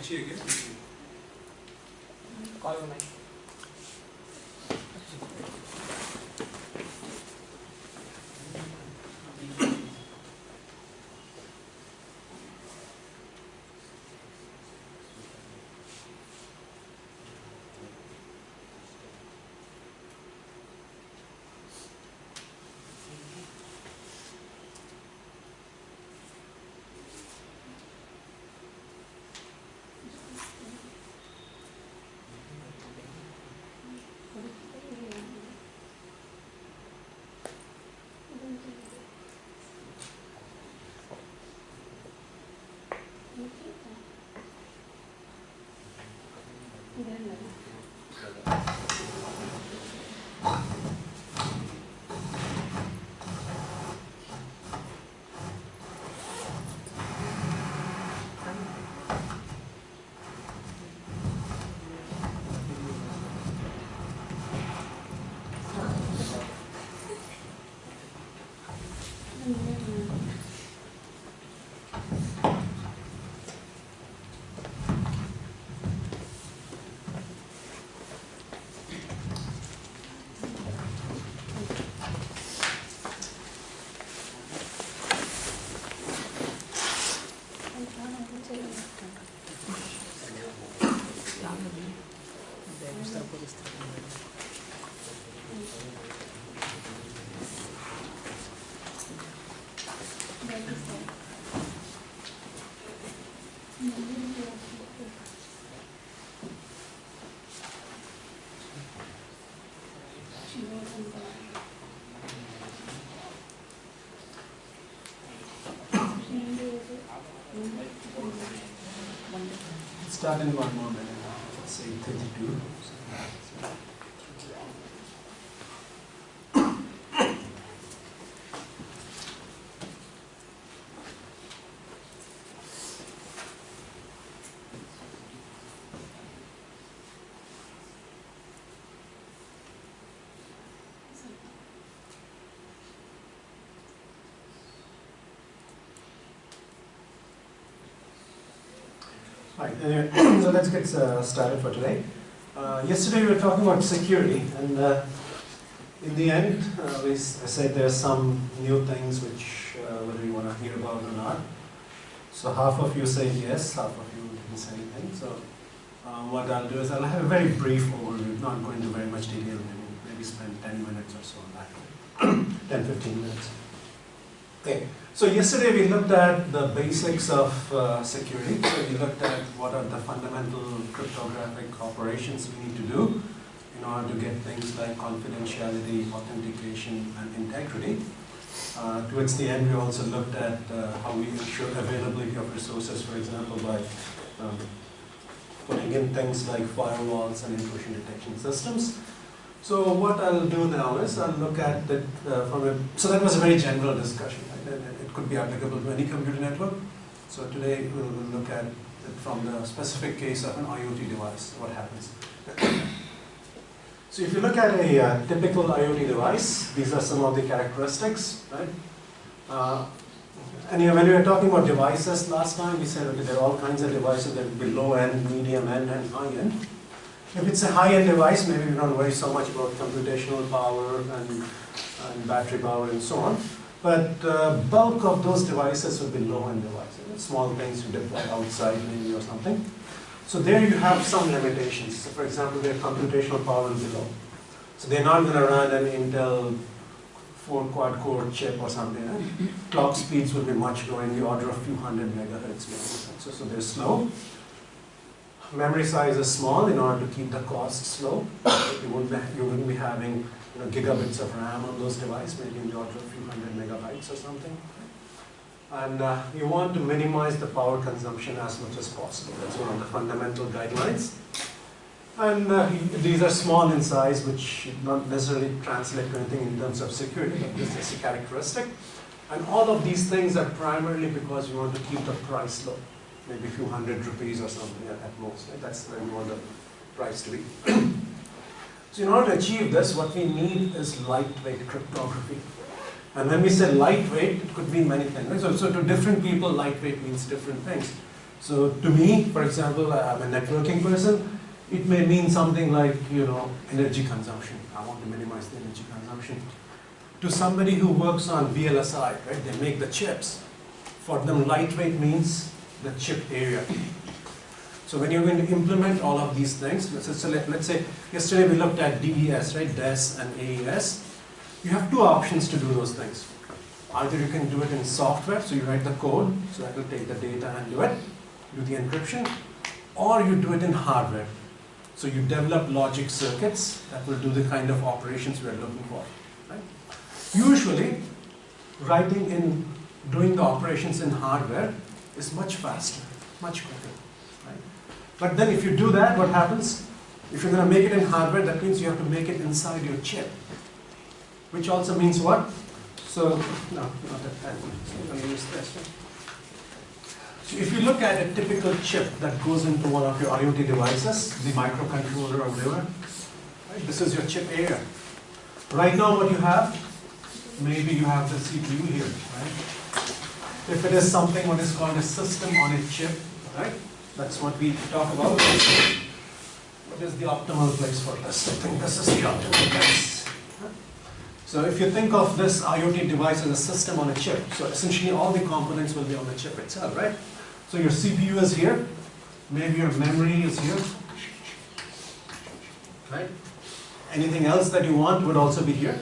Actually, again. Call your mic. Start in 1 more minute. Let's say 32. Right, anyway, so let's get started for today. Yesterday we were talking about security, and in the end, I said there are some new things which whether you want to hear about or not. So half of you said yes, half of you didn't say anything. So what I'll do is I'll have a very brief overview, not go into very much detail, maybe spend 10 minutes or so on that, 10-15 minutes. Okay, so yesterday we looked at the basics of security. So we looked at what are the fundamental cryptographic operations we need to do in order to get things like confidentiality, authentication, and integrity. Towards the end, we also looked at how we ensure availability of resources, for example, by putting in things like firewalls and intrusion detection systems. So what I'll do now is I'll look at it so that was a very general discussion, right? And it could be applicable to any computer network. So today we'll look at it from the specific case of an IoT device, what happens. So if you look at a typical IoT device, these are some of the characteristics, right? And when we were talking about devices last time, we said, okay, there are all kinds of devices. There will be low end, medium end, and high end. If it's a high-end device, maybe we don't worry so much about computational power and battery power and so on. But bulk of those devices will be low-end devices, small things you deploy outside maybe or something. So there you have some limitations. So for example, their computational power will be low. So they're not going to run an Intel 4 quad-core chip or something. Right? Clock speeds will be much lower, in the order of a few hundred megahertz. So they're slow. Memory size is small in order to keep the costs low. You wouldn't be having gigabits of RAM on those devices, maybe in the order of a few hundred megabytes or something. And you want to minimize the power consumption as much as possible. That's one of the fundamental guidelines. And these are small in size, which not necessarily translate to anything in terms of security, but this is a characteristic. And all of these things are primarily because you want to keep the price low. Maybe a few hundred rupees or something at most. Right? That's where we want the price to be. So in order to achieve this, what we need is lightweight cryptography. And when we say lightweight, it could mean many things. Right? So to different people, lightweight means different things. So to me, for example, I'm a networking person, it may mean something like, energy consumption. I want to minimize the energy consumption. To somebody who works on VLSI, right, they make the chips. For them, lightweight means the chip area. So when you're going to implement all of these things, let's say yesterday we looked at DES, right, DES and AES. You have two options to do those things. Either you can do it in software, so you write the code, so that will take the data and do it, do the encryption, or you do it in hardware. So you develop logic circuits that will do the kind of operations we're looking for. Right? Usually, doing the operations in hardware is much faster, much quicker. Right? But then if you do that, what happens? If you're going to make it in hardware, that means you have to make it inside your chip. Which also means what? So, no, not that time. I'm going to use this. Right? So if you look at a typical chip that goes into one of your IoT devices, the microcontroller or whatever, right? This is your chip area. Right now what you have, maybe you have the CPU here, right? If it is something what is called a system on a chip, right? That's what we talk about. What is the optimal place for this? I think this is the optimal place. So if you think of this IoT device as a system on a chip, so essentially all the components will be on the chip itself, right? So your CPU is here, maybe your memory is here, right? Anything else that you want would also be here.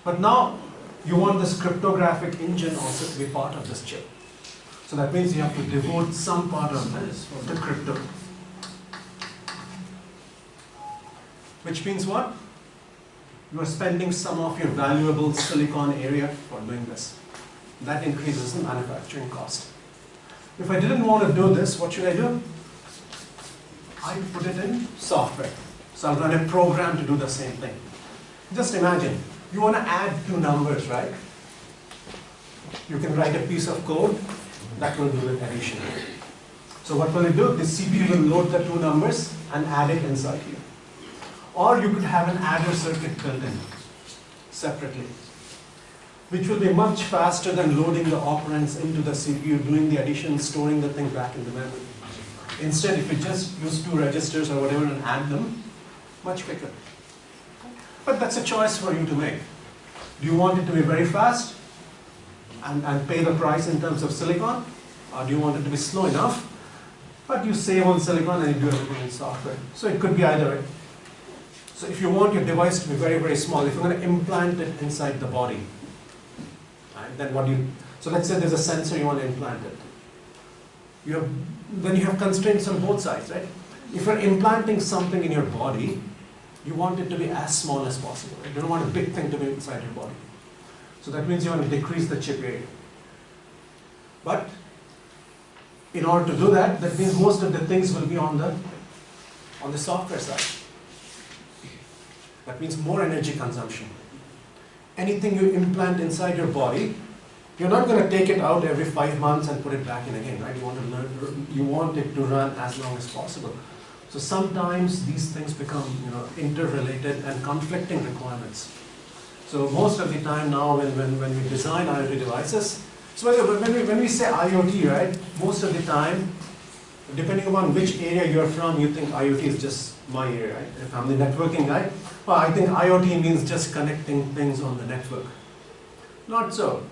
But now you want this cryptographic engine also to be part of this chip. So that means you have to devote some part of this for the crypto. Which means what? You are spending some of your valuable silicon area for doing this. That increases the manufacturing cost. If I didn't want to do this, what should I do? I put it in software. So I'll run a program to do the same thing. Just imagine, you want to add two numbers, right? You can write a piece of code that will do the addition. So what will it do? The CPU will load the two numbers and add it inside here. Or you could have an adder circuit built in separately, which will be much faster than loading the operands into the CPU, doing the addition, storing the thing back in the memory. Instead, if you just use two registers or whatever and add them, much quicker. But that's a choice for you to make. Do you want it to be very fast and pay the price in terms of silicon? Or do you want it to be slow enough, but you save on silicon and you do everything in software? So it could be either way. So if you want your device to be very, very small, if you're going to implant it inside the body, right, then what do you, so let's say there's a sensor you want to implant it. Then you have constraints on both sides, right? If you're implanting something in your body, you want it to be as small as possible. Right? You don't want a big thing to be inside your body. So that means you want to decrease the chip area. But in order to do that, that means most of the things will be on the software side. That means more energy consumption. Anything you implant inside your body, you're not going to take it out every 5 months and put it back in again, right? You want it to run as long as possible. So sometimes these things become, interrelated and conflicting requirements. So most of the time now, when we design IoT devices, so when we say IoT, right? Most of the time, depending upon which area you're from, you think IoT is just my area, right? If I'm the networking guy, well, I think IoT means just connecting things on the network. Not so.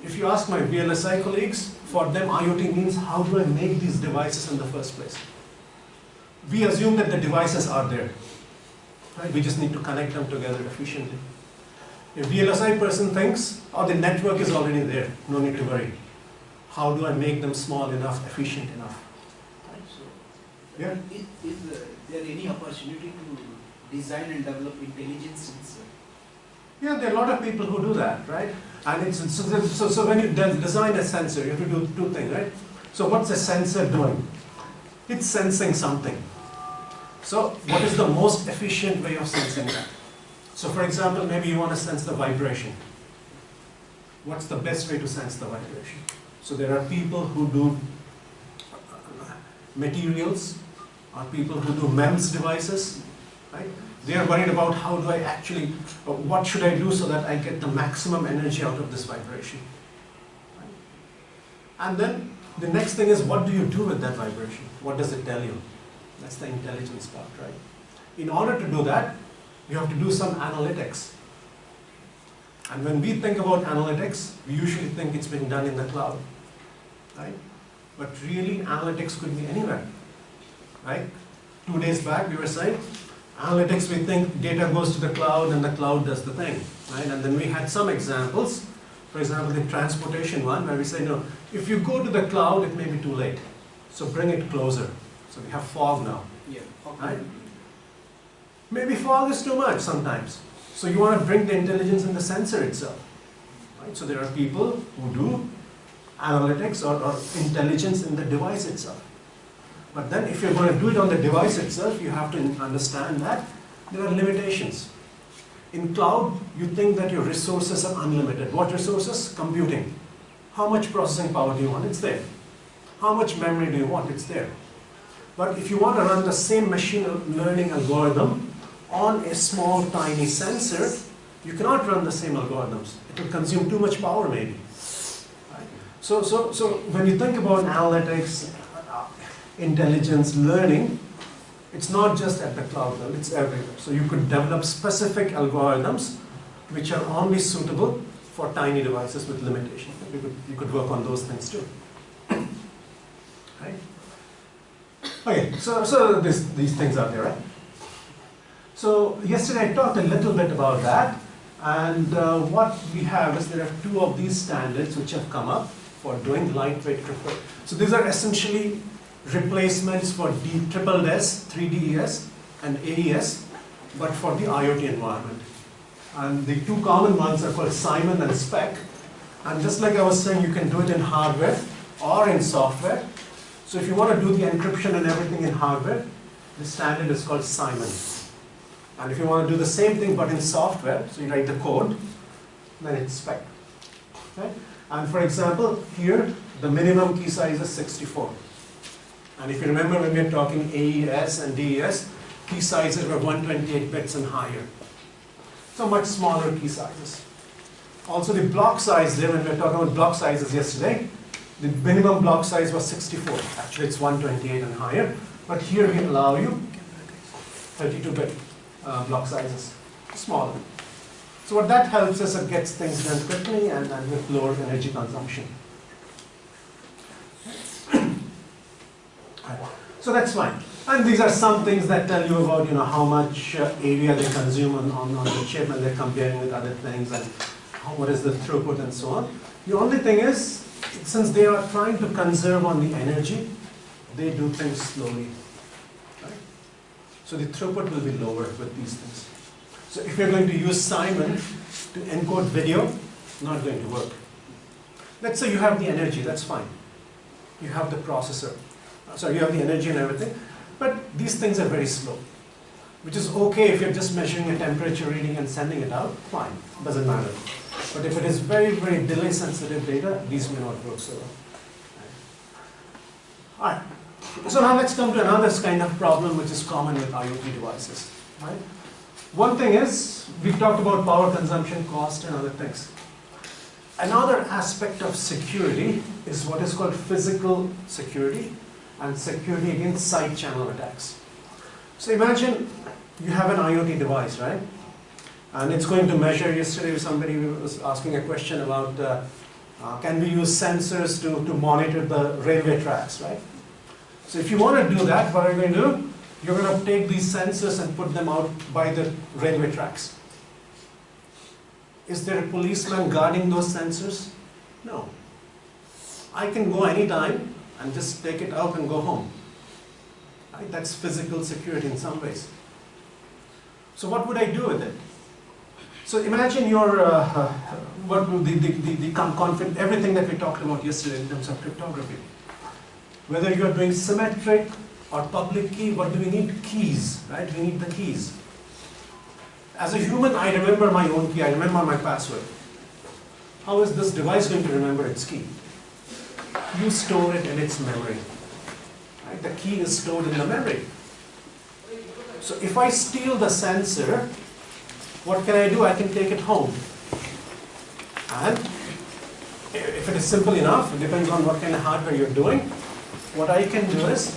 If you ask my VLSI colleagues, for them IoT means how do I make these devices in the first place? We assume that the devices are there. Right? We just need to connect them together efficiently. A VLSI person thinks, oh, the network is already there, no need to worry. How do I make them small enough, efficient enough? Right? So, yeah. Is there any opportunity to design and develop intelligent sensor? Yeah, there are a lot of people who do that, right? And so when you design a sensor, you have to do two things, right? So what's a sensor doing? It's sensing something. So what is the most efficient way of sensing that? So for example, maybe you want to sense the vibration. What's the best way to sense the vibration? So there are people who do materials, or people who do MEMS devices, right? They are worried about how do I actually, what should I do so that I get the maximum energy out of this vibration. Right? And then The next thing is, what do you do with that vibration? What does it tell you? That's the intelligence part, right? In order to do that, you have to do some analytics. And when we think about analytics, we usually think it's being done in the cloud, right? But really, analytics could be anywhere, right? 2 days back, we were saying, analytics, we think data goes to the cloud and the cloud does the thing, right? And then we had some examples. For example, the transportation one, where we say, no, if you go to the cloud, it may be too late. So bring it closer. So we have fog now, Yeah. right? Maybe fog is too much sometimes. So you want to bring the intelligence in the sensor itself, right? So there are people who do analytics or intelligence in the device itself. But then if you're going to do it on the device itself, you have to understand that there are limitations. In cloud, you think that your resources are unlimited. What resources? Computing. How much processing power do you want? It's there. How much memory do you want? It's there. But if you want to run the same machine learning algorithm on a small, tiny sensor, you cannot run the same algorithms. It will consume too much power, maybe. Right? So when you think about analytics, intelligence, learning, it's not just at the cloud level, it's everywhere. So you could develop specific algorithms which are only suitable for tiny devices with limitations. You could work on those things too. Right? Okay, so these things are there, right? So yesterday I talked a little bit about that, and what we have is there are 2 of these standards which have come up for doing lightweight crypto. So these are essentially replacements for DSSS, 3DES, and AES, but for the IoT environment. And the 2 common ones are called Simon and Spec. And just like I was saying, you can do it in hardware or in software. So if you want to do the encryption and everything in hardware, the standard is called Simon. And if you want to do the same thing but in software, so you write the code, then it's Spec. Okay? And for example, here, the minimum key size is 64. And if you remember when we were talking AES and DES, key sizes were 128 bits and higher. So much smaller key sizes. Also the block size there, when we were talking about block sizes yesterday, the minimum block size was 64. Actually it's 128 and higher. But here we allow you 32-bit block sizes, smaller. So what that helps us, it gets things done quickly and with lower energy consumption. So that's fine. And these are some things that tell you about how much area they consume on the chip, and they're comparing with other things, and what is the throughput and so on. The only thing is, since they are trying to conserve on the energy, they do things slowly. Right? So the throughput will be lower with these things. So if you're going to use Simon to encode video, not going to work. Let's say you have the energy, that's fine. You have the processor. So you have the energy and everything, but these things are very slow, which is okay if you're just measuring a temperature reading and sending it out, fine, doesn't matter. But if it is very, very delay sensitive data, these may not work so well. Alright, so now let's come to another kind of problem which is common with IoT devices. Right? One thing is, we talked about power consumption, cost and other things. Another aspect of security is what is called physical security, and security against side channel attacks. So imagine you have an IoT device, right? And it's going to measure. Yesterday somebody was asking a question about can we use sensors to monitor the railway tracks, right? So if you want to do that, what are you going to do? You're going to take these sensors and put them out by the railway tracks. Is there a policeman guarding those sensors? No. I can go anytime and just take it out and go home. Right? That's physical security in some ways. So what would I do with it? So imagine your, everything that we talked about yesterday in terms of cryptography. Whether you're doing symmetric or public key, what do we need? Keys, right? We need the keys. As a human, I remember my own key, I remember my password. How is this device going to remember its key? You store it in its memory. Right? The key is stored in the memory. So if I steal the sensor, what can I do? I can take it home and if it is simple enough, it depends on what kind of hardware you're doing. What I can do is,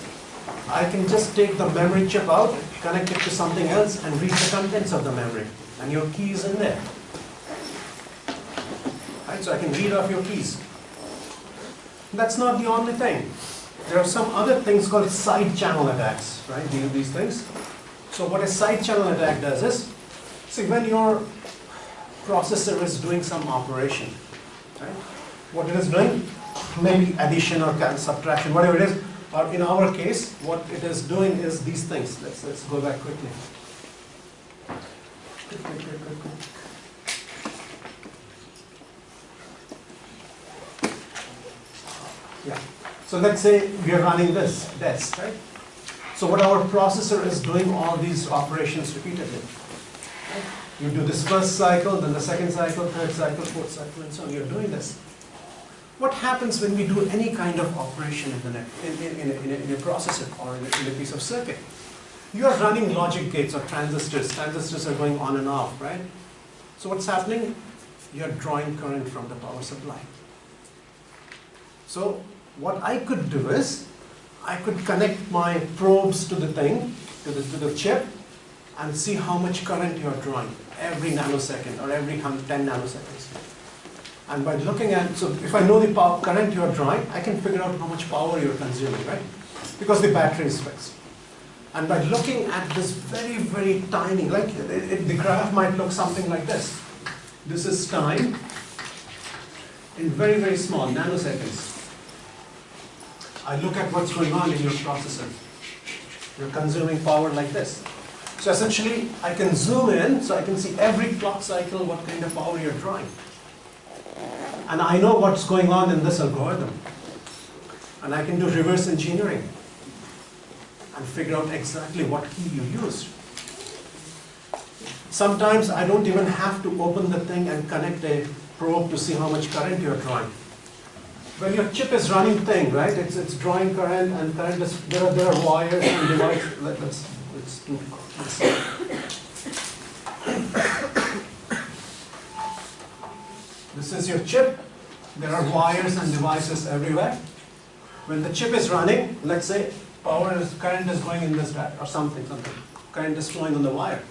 I can just take the memory chip out, connect it to something else, and read the contents of the memory. And your key is in there. Right? So I can read off your keys. That's not the only thing. There are some other things called side channel attacks, right? These things. So what a side channel attack does is, see, when your processor is doing some operation, right? What it is doing, maybe addition or subtraction, whatever it is, or in our case, what it is doing is these things. Let's go back quickly. Yeah. So let's say we are running this desk, right? So what our processor is doing all these operations repeatedly. Right? You do this first cycle, then the second cycle, third cycle, fourth cycle, and so on. You're doing this. What happens when we do any kind of operation in a processor or in a piece of circuit? You are running logic gates or transistors. Transistors are going on and off, right? So what's happening? You're drawing current from the power supply. So what I could do is, I could connect my probes to the thing, to the chip, and see how much current you are drawing every nanosecond or every 10 nanoseconds. And by looking at, so if I know the current you are drawing, I can figure out how much power you're consuming, right? Because the battery is fixed. And by looking at this very, very tiny, like the graph might look something like this. This is time in very, very small nanoseconds. I look at what's going on in your processor. You're consuming power like this. So essentially, I can zoom in, so I can see every clock cycle what kind of power you're drawing. And I know what's going on in this algorithm. And I can do reverse engineering and figure out exactly what key you used. Sometimes I don't even have to open the thing and connect a probe to see how much current you're drawing. When your chip is running thing, right? It's drawing current, and current is there are wires and devices. Let's do this. This is your chip. There are wires and devices everywhere. When the chip is running, let's say current is going in this direction or something. Current is flowing on the wire.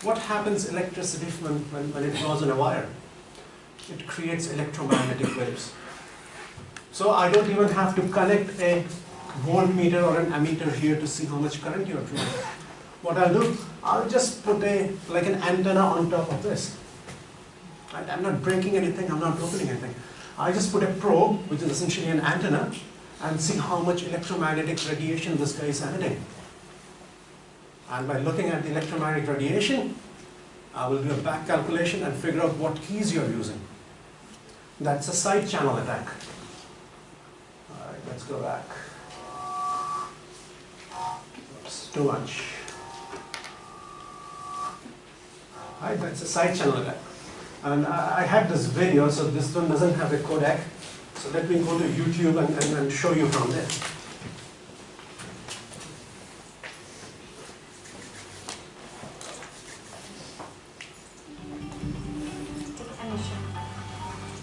What happens electricity when it goes on a wire? It creates electromagnetic waves. So I don't even have to connect a voltmeter or an ammeter here to see how much current you're drawing. What I'll do, I'll just put like an antenna on top of this. Right? I'm not breaking anything, I'm not opening anything. I just put a probe, which is essentially an antenna, and see how much electromagnetic radiation this guy is emitting. And by looking at the electromagnetic radiation, I will do a back calculation and figure out what keys you're using. That's a side channel attack. All right, let's go back. Oops, too much. All right, that's a side channel attack. And I had this video, so this one doesn't have a codec. So let me go to YouTube and show you from there.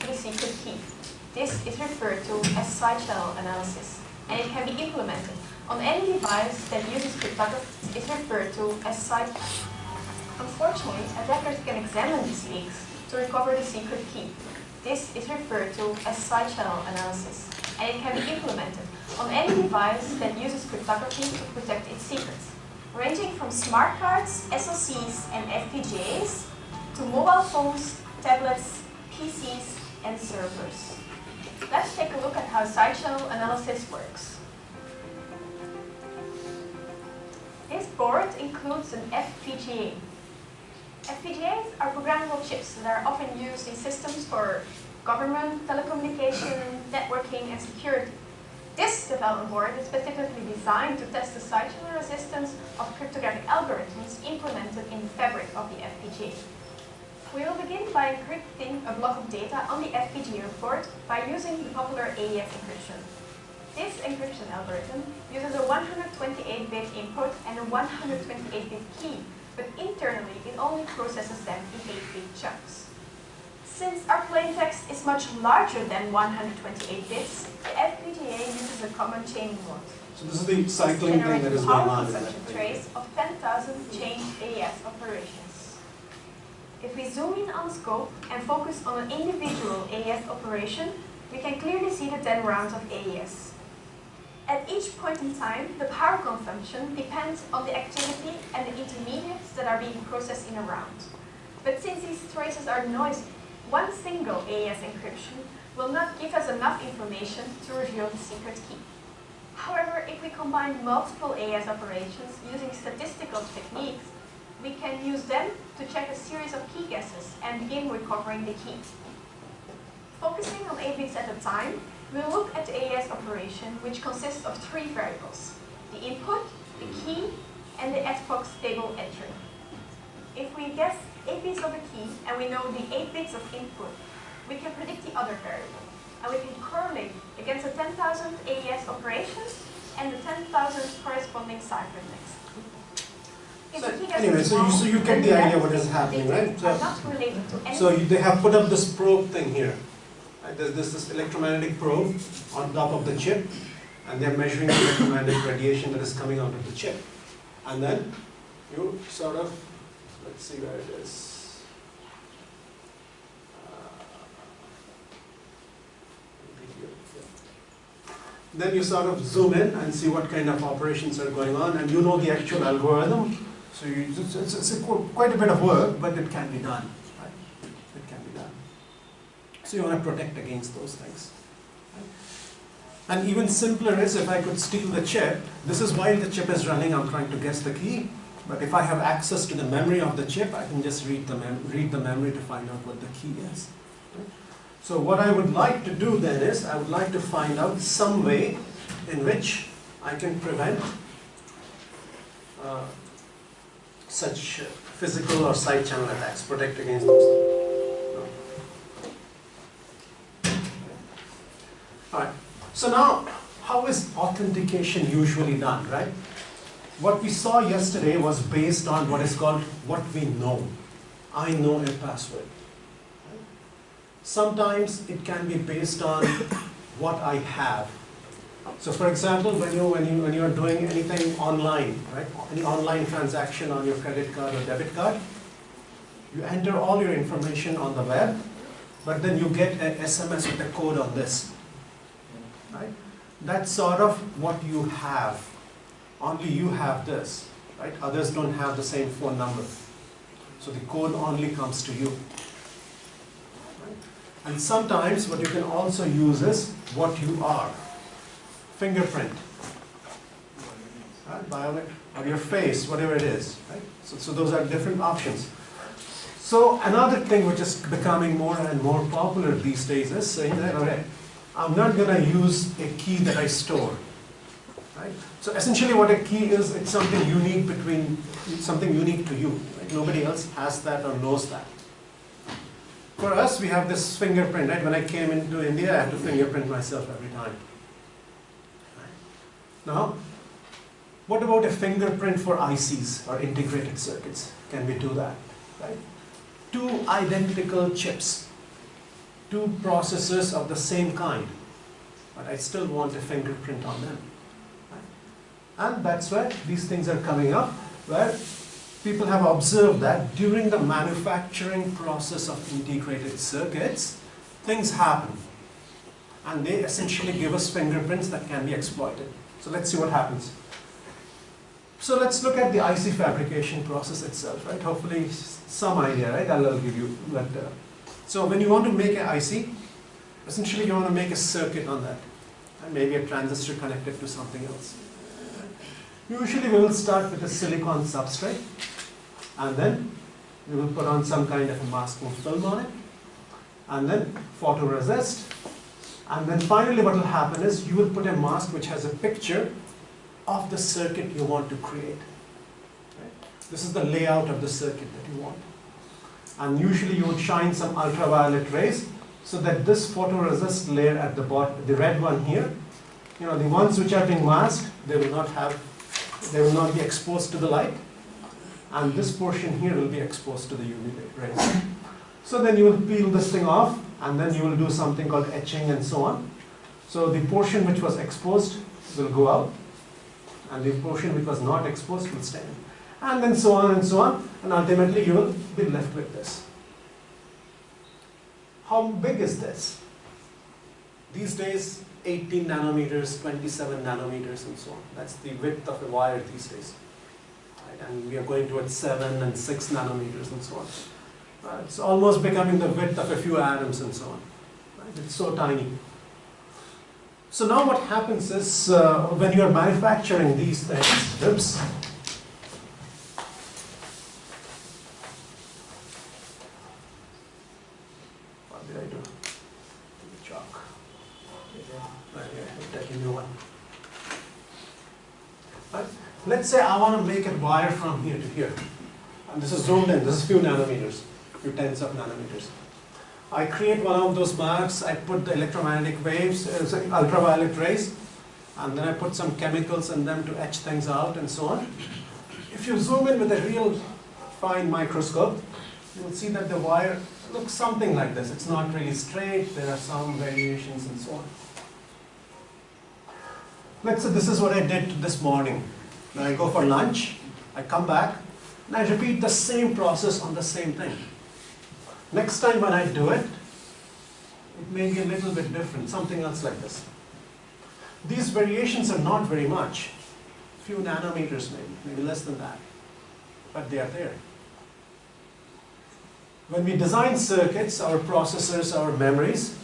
The secret key. This is referred to as side channel analysis, and it can be implemented on any device that uses cryptography. Is referred to as side. Unfortunately, attackers can examine these leaks to recover the secret key. This is referred to as side channel analysis, and it can be implemented on any device that uses cryptography to protect its secrets, ranging from smart cards, SoCs, and FPGAs, to mobile phones, tablets, PCs, and servers. Let's take a look at how side channel analysis works. This board includes an FPGA. FPGAs are programmable chips that are often used in systems for government, telecommunication, networking, and security. This development board is specifically designed to test the side channel resistance of cryptographic algorithms implemented in the fabric of the FPGA. We will begin by encrypting a block of data on the FPGA board by using the popular AES encryption. This encryption algorithm uses a 128-bit input and a 128-bit key, but internally it only processes them in 8-bit chunks. Since our plaintext is much larger than 128 bits, the FPGA uses a common chaining mode. So this is the cycling thing that is going on in that Such a thing. trace of 10,000 chained AES operations. If we zoom in on scope and focus on an individual AES operation, we can clearly see the 10 rounds of AES. At each point in time, the power consumption depends on the activity and the intermediates that are being processed in a round. But since these traces are noisy, one single AES encryption will not give us enough information to reveal the secret key. However, if we combine multiple AES operations using statistical techniques, we can use them to check a series of key guesses and begin recovering the key. Focusing on 8 bits at a time, we'll look at the AES operation, which consists of 3 variables: the input, the key, and the FPOX table entry. If we guess 8 bits of a key and we know the 8 bits of input, we can predict the other variable. And we can correlate against the 10,000 AES operations and the 10,000 corresponding ciphertext. If the key guess Anyway, is so wrong, you then get the idea rest what is happening, right? are not related to any. So they have put up this probe thing here. Right? There's this electromagnetic probe on top of the chip, and they're measuring the electromagnetic radiation that is coming out of the chip. And then you sort of, let's see where it is. Then you sort of zoom in and see what kind of operations are going on, and you know the actual algorithm. So it's quite a bit of work, but it can be done. Right? It can be done. So you want to protect against those things. Right? And even simpler is if I could steal the chip. This is while the chip is running, I'm trying to guess the key. But if I have access to the memory of the chip, I can just read the memory to find out what the key is. Right? So what I would like to do then is, I would like to find out some way in which I can prevent such physical or side channel attacks, protect against those. Alright, so now, how is authentication usually done, right? What we saw yesterday was based on what is called what we know. I know a password. Sometimes it can be based on what I have. So for example, when you are doing anything online, right? Any online transaction on your credit card or debit card, you enter all your information on the web, but then you get an SMS with a code on this. Right? That's sort of what you have. Only you have this, right? Others don't have the same phone number. So the code only comes to you. And sometimes what you can also use is what you are. Fingerprint, right? Biometric, or your face, whatever it is. Right? So those are different options. So another thing which is becoming more and more popular these days is saying that, okay, I'm not going to use a key that I store. Right? So essentially what a key is, it's something unique to you. Right? Nobody else has that or knows that. For us, we have this fingerprint, right? When I came into India, I had to fingerprint myself every time. Now, what about a fingerprint for ICs or integrated circuits? Can we do that? Right? 2 identical chips, 2 processors of the same kind, but I still want a fingerprint on them. Right? And that's where these things are coming up, where people have observed that during the manufacturing process of integrated circuits, things happen. And they essentially give us fingerprints that can be exploited. So let's see what happens. So let's look at the IC fabrication process itself, right? Hopefully some idea, right? I'll give you. So when you want to make an IC, essentially you want to make a circuit on that. And maybe a transistor connected to something else. Usually we will start with a silicon substrate, and then we will put on some kind of a masking film on it, and then photoresist, and then finally what will happen is you will put a mask which has a picture of the circuit you want to create. Right? This is the layout of the circuit that you want. And usually you would shine some ultraviolet rays so that this photoresist layer at the bottom, the red one here, the ones which are being masked, they will not be exposed to the light, and this portion here will be exposed to the UV rays. So then you will peel this thing off, and then you will do something called etching and so on. So the portion which was exposed will go out, and the portion which was not exposed will stay in. And then so on, and ultimately you will be left with this. How big is this? These days, 18 nanometers, 27 nanometers, and so on. That's the width of a wire these days. Right? And we are going towards 7 and 6 nanometers and so on. It's almost becoming the width of a few atoms and so on. Right? It's so tiny. So now what happens is, when you are manufacturing these things, oops, what did I do? Chalk. Take a new one. Right? Let's say I want to make a wire from here to here. And this is zoomed in, this is few nanometers, few tens of nanometers. I create one of those marks, I put the electromagnetic waves, ultraviolet rays, and then I put some chemicals in them to etch things out and so on. If you zoom in with a real fine microscope, you will see that the wire looks something like this. It's not really straight, there are some variations and so on. Let's say this is what I did this morning. When I go for lunch, I come back, and I repeat the same process on the same thing. Next time when I do it, it may be a little bit different, something else like this. These variations are not very much, few nanometers maybe less than that, but they are there. When we design circuits, our processors, our memories,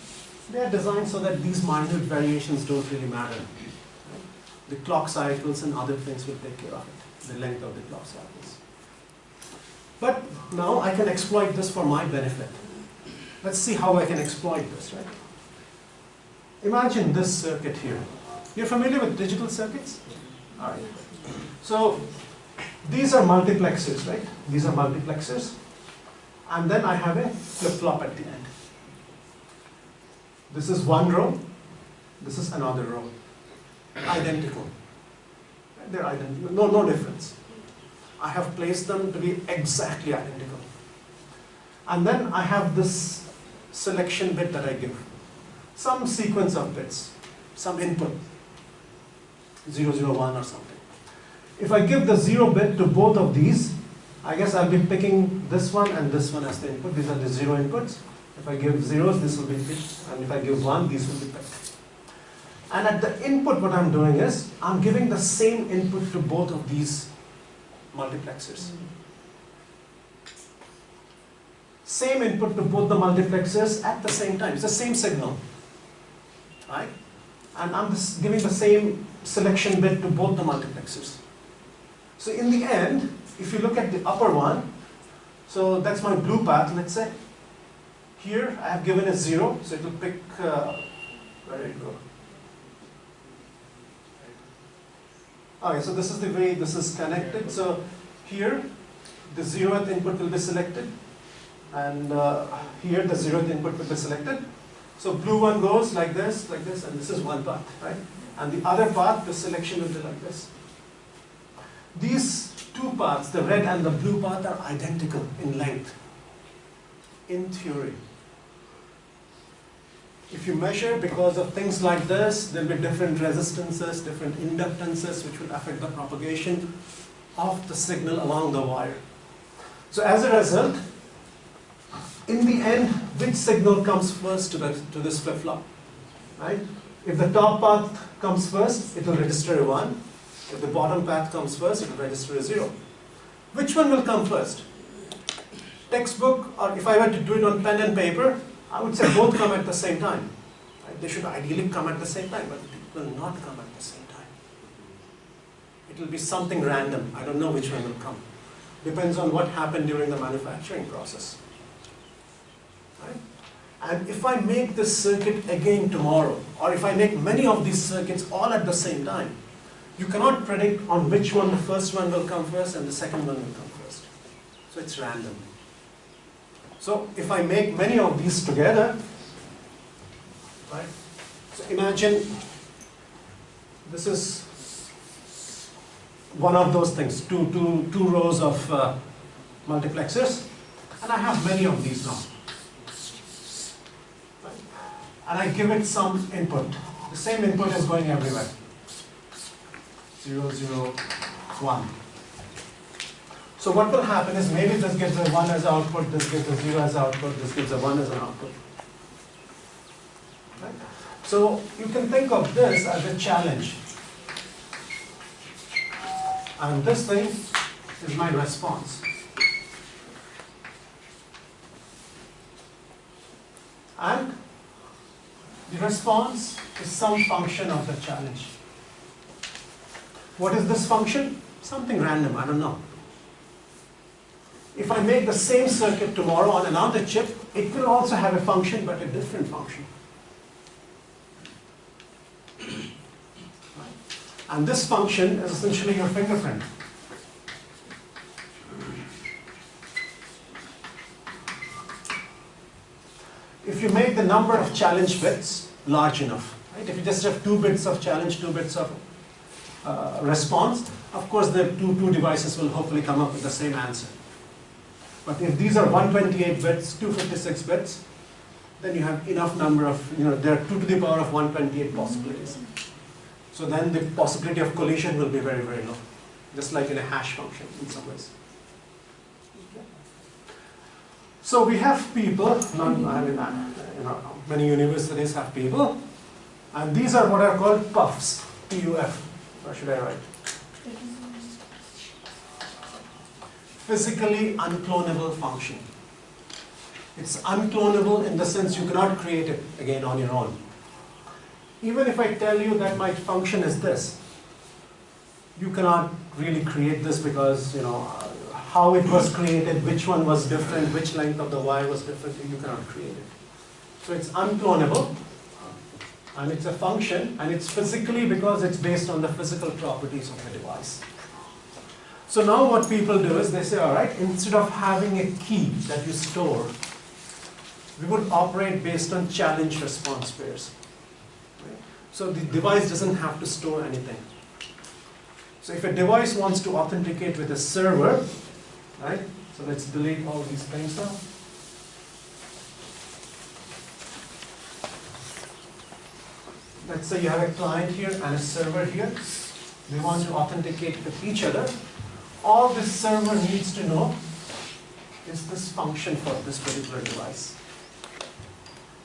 they are designed so that these minute variations don't really matter. The clock cycles and other things will take care of it, the length of the clock cycles. But now I can exploit this for my benefit. Let's see how I can exploit this, right? Imagine this circuit here. You're familiar with digital circuits? All right. So these are multiplexers, right? These are multiplexers. And then I have a flip-flop at the end. This is one row. This is another row. Identical. They're identical. No difference. I have placed them to be exactly identical. And then I have this selection bit that I give. Some sequence of bits, some input, 001 or something. If I give the 0 bit to both of these, I guess I'll be picking this one and this one as the input. These are the 0 inputs. If I give zeros, this will be picked. And if I give 1, these will be picked. And at the input, what I'm doing is, I'm giving the same input to both of these multiplexers. Same input to both the multiplexers at the same time. It's the same signal, right? And I'm just giving the same selection bit to both the multiplexers. So in the end, if you look at the upper one, so that's my blue path, let's say. Here I have given a 0, so it will pick, where did it go? Okay, so this is the way this is connected. So here, the 0th input will be selected, and here the 0th input will be selected. So blue one goes like this, and this is one path, right? And the other path, the selection will be like this. These two paths, the red and the blue path, are identical in length, in theory. If you measure, because of things like this, there will be different resistances, different inductances, which will affect the propagation of the signal along the wire. So as a result, in the end, which signal comes first to this flip-flop, right? If the top path comes first, it will register a 1. If the bottom path comes first, it will register a 0. Which one will come first? Textbook, or if I were to do it on pen and paper, I would say both come at the same time. Right? They should ideally come at the same time, but it will not come at the same time. It will be something random. I don't know which one will come. Depends on what happened during the manufacturing process. Right? And if I make this circuit again tomorrow, or if I make many of these circuits all at the same time, you cannot predict on which one the first one will come first and the second one will come first. So it's random. So if I make many of these together, right? So imagine this is one of those things, two rows of multiplexers, and I have many of these now. and I give it some input. The same input is going everywhere. 0, 0, 1. So what will happen is maybe this gives a 1 as output, this gives a 0 as output, this gives a 1 as an output. Right? So you can think of this as a challenge. And this thing is my response. And the response is some function of the challenge. What is this function? Something random, I don't know. If I make the same circuit tomorrow on another chip, it will also have a function, but a different function. And this function is essentially your fingerprint. If you make the number of challenge bits large enough, right? If you just have 2 bits of challenge, 2 bits of response, of course the two devices will hopefully come up with the same answer. But if these are 128 bits, 256 bits, then you have enough number of, there are 2 to the power of 128 possibilities. So then the possibility of collision will be very, very low, just like in a hash function in some ways. So we have people, many universities have people, and these are what are called PUFs, P-U-F. Or should I write? Physically unclonable function. It's unclonable in the sense you cannot create it again on your own. Even if I tell you that my function is this, you cannot really create this because, how it was created, which one was different, which length of the Y was different, you cannot create it. So it's unclonable, and it's a function, and it's physically because it's based on the physical properties of the device. So now what people do is they say, all right, instead of having a key that you store, we would operate based on challenge response pairs. Right? So the device doesn't have to store anything. So if a device wants to authenticate with a server, right? So let's delete all these things now. Let's say you have a client here and a server here. They want to authenticate with each other. All this server needs to know is this function for this particular device.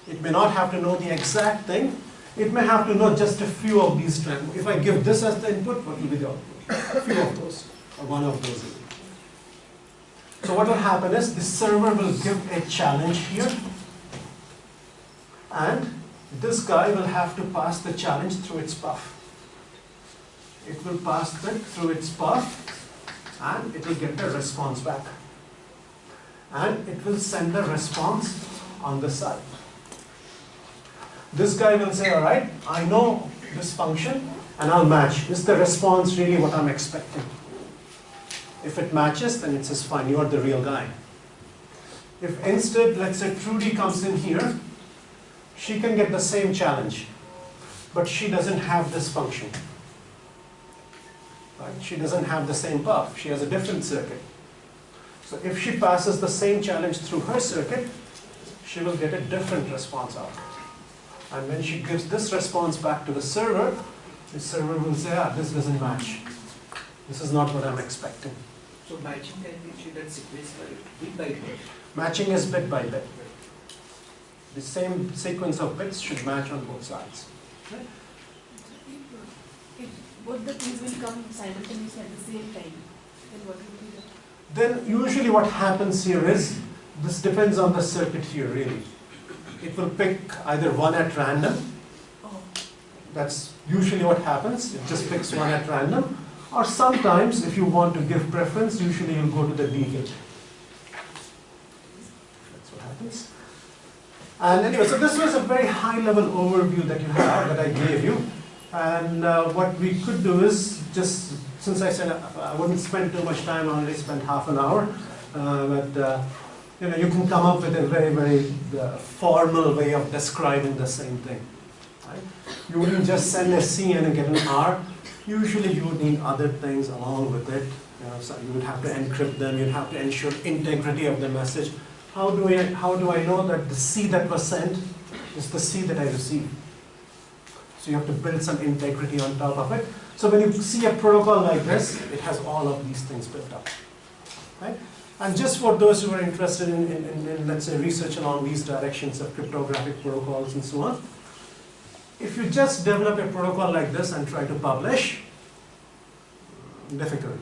It may not have to know the exact thing. It may have to know just a few of these trends. If I give this as the input, what will be the output? A few of those, or one of those. So what will happen is the server will give a challenge here, and this guy will have to pass the challenge through its puff. It will pass it through its puff, and it will get a response back. And it will send a response on the side. This guy will say, all right, I know this function, and I'll match. Is the response really what I'm expecting? If it matches, then it says, fine, you are the real guy. If instead, let's say Trudy comes in here, she can get the same challenge, but she doesn't have this function. Right? She doesn't have the same puff. She has a different circuit. So if she passes the same challenge through her circuit, she will get a different response out. And when she gives this response back to the server will say, this doesn't match. This is not what I'm expecting. So matching can be done sequentially, bit by bit. Matching is bit by bit. The same sequence of bits should match on both sides. If both the things will come simultaneously at the same time, then what will be the... Then usually what happens here is, this depends on the circuit here really. It will pick either one at random. Oh. That's usually what happens. It just picks one at random. Or sometimes, if you want to give preference, usually you'll go to the D gate. That's what happens. And anyway, so this was a very high-level overview that you have, that I gave you. And what we could do is just, since I said I wouldn't spend too much time, I already spent half an hour. You can come up with a very, very formal way of describing the same thing. Right? You wouldn't just send a C and get an R. Usually you would need other things along with it. So you would have to encrypt them. You'd have to ensure integrity of the message. How do I know that the C that was sent It's the C that I receive. So you have to build some integrity on top of it. So when you see a protocol like this, it has all of these things built up. Right? And just for those who are interested in, let's say, research along these directions of cryptographic protocols and so on, if you just develop a protocol like this and try to publish, difficult.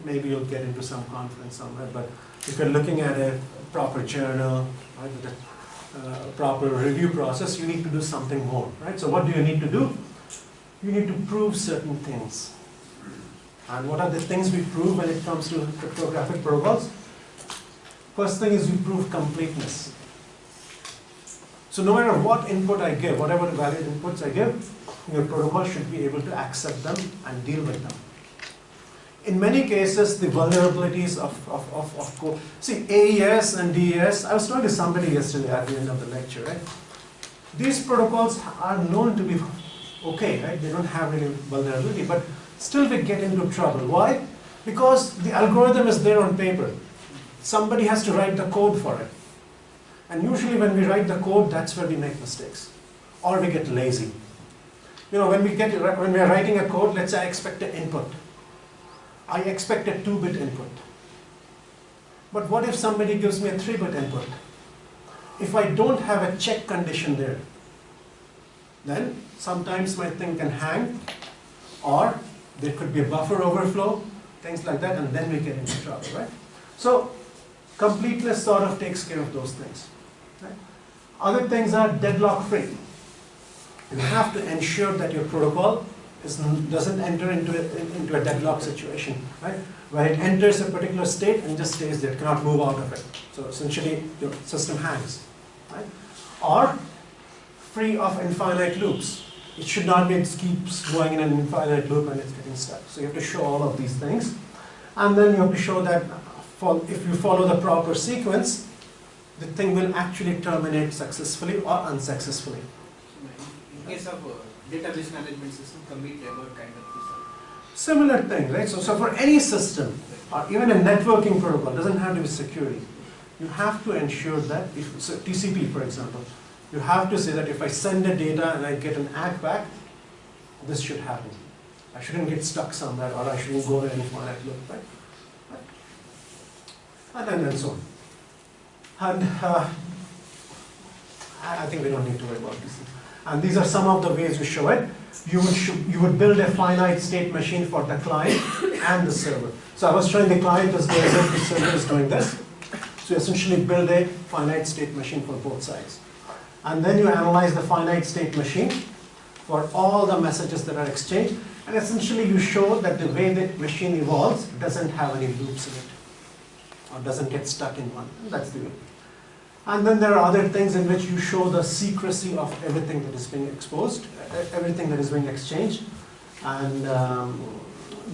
Maybe you'll get into some conference somewhere, but if you're looking at a proper journal, right, with a proper review process, you need to do something more, right? So what do you need to do? You need to prove certain things. And what are the things we prove when it comes to cryptographic protocols? First thing is you prove completeness. So no matter what input I give, whatever valid inputs I give, your protocol should be able to accept them and deal with them. In many cases, the vulnerabilities of code. See, AES and DES, I was talking to somebody yesterday at the end of the lecture, right? These protocols are known to be okay, right? They don't have any vulnerability, but still we get into trouble. Why? Because the algorithm is there on paper. Somebody has to write the code for it. And usually when we write the code, that's where we make mistakes. Or we get lazy. You know, when we are writing a code, let's say I expect an input. I expect a 2-bit input. But what if somebody gives me a 3-bit input? If I don't have a check condition there, then sometimes my thing can hang, or there could be a buffer overflow, things like that, and then we get into trouble, right? So completeness sort of takes care of those things. Right? Other things are deadlock free. You have to ensure that your protocol doesn't enter into a deadlock situation, right? Where it enters a particular state and just stays there, cannot move out of it. So essentially, your system hangs, right? Or free of infinite loops. It should not be, it keeps going in an infinite loop and it's getting stuck. So you have to show all of these things. And then you have to show that if you follow the proper sequence, the thing will actually terminate successfully or unsuccessfully. In case of database management system, commit ever kind of result. Similar thing, right? So for any system, or even a networking protocol, doesn't have to be security. You have to ensure that, so TCP for example, you have to say that if I send the data and I get an ACK back, this should happen. I shouldn't get stuck somewhere, or I shouldn't go in an infinite loop, right? And so on. And I think we don't need to worry about this. And these are some of the ways you show it. You would build a finite state machine for the client and the server. So I was showing the client is doing this, the server is doing this. So you essentially build a finite state machine for both sides. And then you analyze the finite state machine for all the messages that are exchanged. And essentially you show that the way the machine evolves doesn't have any loops in it, or doesn't get stuck in one. That's the way. And then there are other things in which you show the secrecy of everything that is being exposed, everything that is being exchanged, and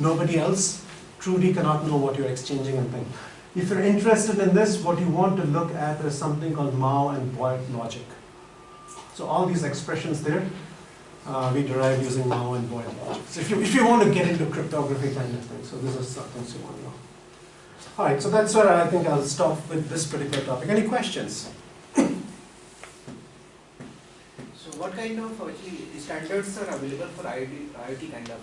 nobody else truly cannot know what you're exchanging and things. If you're interested in this, what you want to look at is something called Mao and Boyd logic. So all these expressions there, we derive using Mao and Boyd logic. So if you want to get into cryptography kind of thing, so these are some things you want to know. All right, so that's where I think I'll stop with this particular topic. Any questions? So what kind of actually standards are available for IoT kind of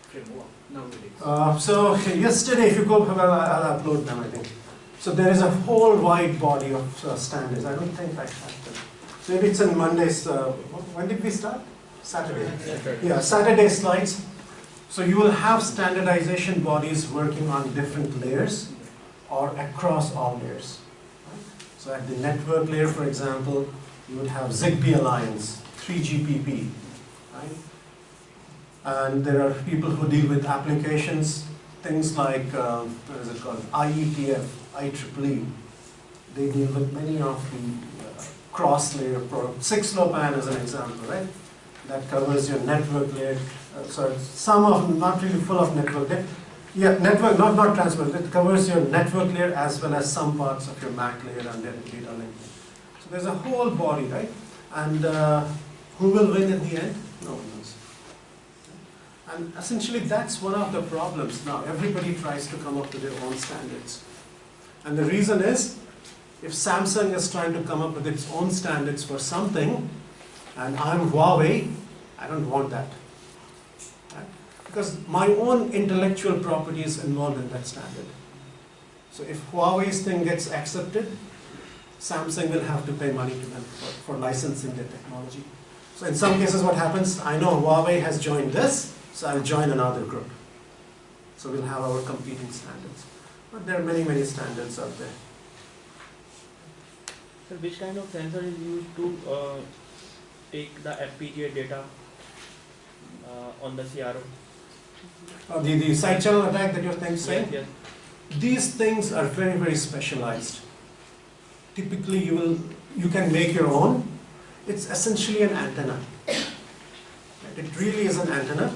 framework nowadays? So yesterday, if you go, well, I'll upload them, I think. So there is a whole wide body of standards. I don't think I have them. So maybe it's on Mondays. When did we start? Saturday. Yeah, Saturday slides. So you will have standardization bodies working on different layers, or across all layers. So at the network layer, for example, you would have Zigbee Alliance, 3GPP, right? And there are people who deal with applications, things like, what is it called, IETF, IEEE. They deal with many of the cross-layer products. 6LoWPAN is an example, right? That covers your network layer. So some of them, not really full of network layer. Yeah, network, not transport. It covers your network layer as well as some parts of your MAC layer and then data link. So there's a whole body, right? And who will win in the end? No one knows. And essentially that's one of the problems now. Everybody tries to come up with their own standards. And the reason is, if Samsung is trying to come up with its own standards for something, and I'm Huawei, I don't want that. Right? Because my own intellectual property is involved in that standard. So if Huawei's thing gets accepted, Samsung will have to pay money to them for licensing their technology. So in some cases what happens, I know Huawei has joined this, so I'll join another group. So we'll have our competing standards. But there are many, many standards out there. So which kind of sensor is used to take the FPGA data on the CRO? The side channel attack that you're saying? Yes. These things are very, very specialized. Typically you can make your own. It's essentially an antenna. It really is an antenna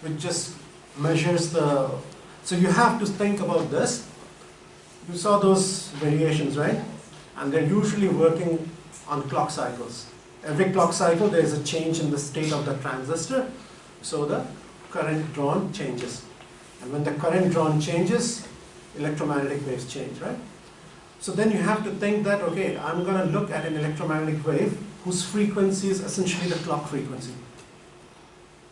which just measures the... So you have to think about this. You saw those variations, right? And they're usually working on clock cycles. Every clock cycle there is a change in the state of the transistor, so the current drawn changes. And when the current drawn changes, electromagnetic waves change, right? So then you have to think that, okay, I'm going to look at an electromagnetic wave whose frequency is essentially the clock frequency.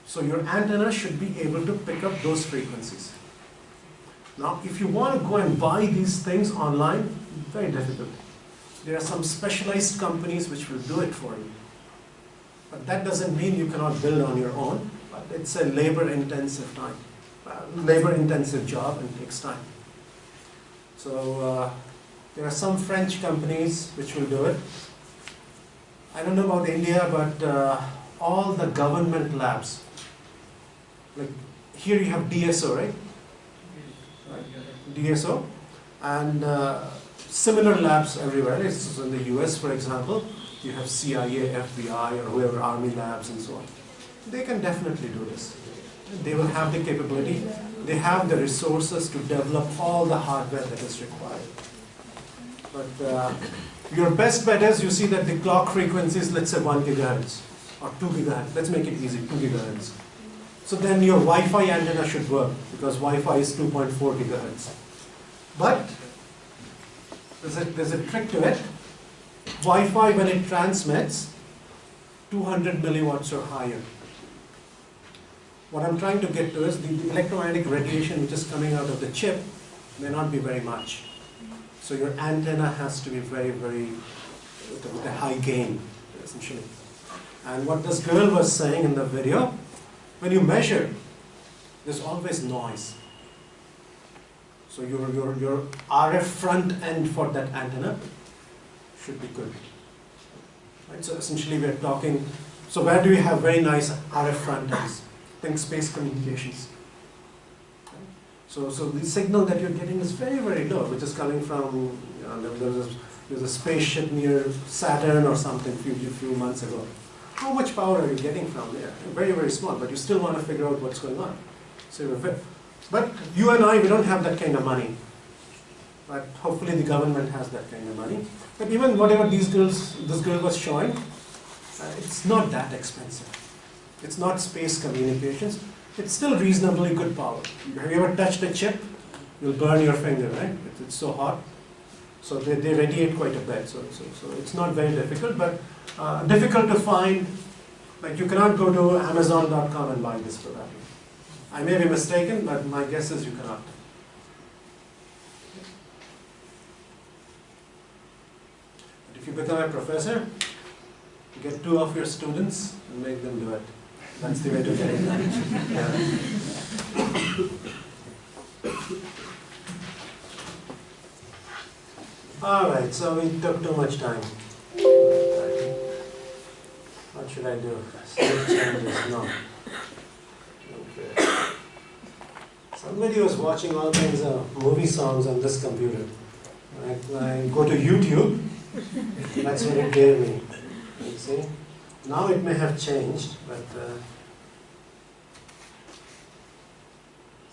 So your antenna should be able to pick up those frequencies. Now, if you want to go and buy these things online, very difficult. There are some specialized companies which will do it for you. But that doesn't mean you cannot build on your own. But it's a labor-intensive job and takes time. So there are some French companies which will do it. I don't know about India, but all the government labs, like here you have DSO, right? DSO, and similar labs everywhere. It's in the US, for example, you have CIA, FBI, or whoever, Army labs and so on. They can definitely do this. They will have the capability, they have the resources to develop all the hardware that is required. But your best bet is you see that the clock frequency is, let's say, 1 gigahertz or 2 gigahertz. Let's make it easy, 2 gigahertz. So then your Wi-Fi antenna should work because Wi-Fi is 2.4 gigahertz. But there's a trick to it. Wi-Fi, when it transmits, 200 milliwatts or higher. What I'm trying to get to is the electromagnetic radiation which is coming out of the chip may not be very much. So your antenna has to be very, very, with a high gain, essentially. And what this girl was saying in the video, when you measure, there's always noise. So your RF front end for that antenna should be good. Right? So essentially we're talking, so where do we have very nice RF front ends? Think space communications. So the signal that you're getting is very, very low, which is coming from, there's a spaceship near Saturn or something a few months ago. How much power are you getting from there? Very, very small, but you still want to figure out what's going on. But you and I, we don't have that kind of money. But hopefully the government has that kind of money. But even whatever this girl was showing, it's not that expensive. It's not space communications. It's still reasonably good power. Have you ever touched a chip? You'll burn your finger, right? It's so hot. So they radiate quite a bit. So it's not very difficult, but difficult to find. Like you cannot go to Amazon.com and buy this probably. I may be mistaken, but my guess is you cannot. But if you become a professor, get 2 of your students and make them do it. That's the way to get it done. Yeah. All right, so we took too much time. What should I do? Save changes? No. Okay. Somebody was watching all kinds of movie songs on this computer. I go to YouTube, that's what it gave me. You see? Now it may have changed, but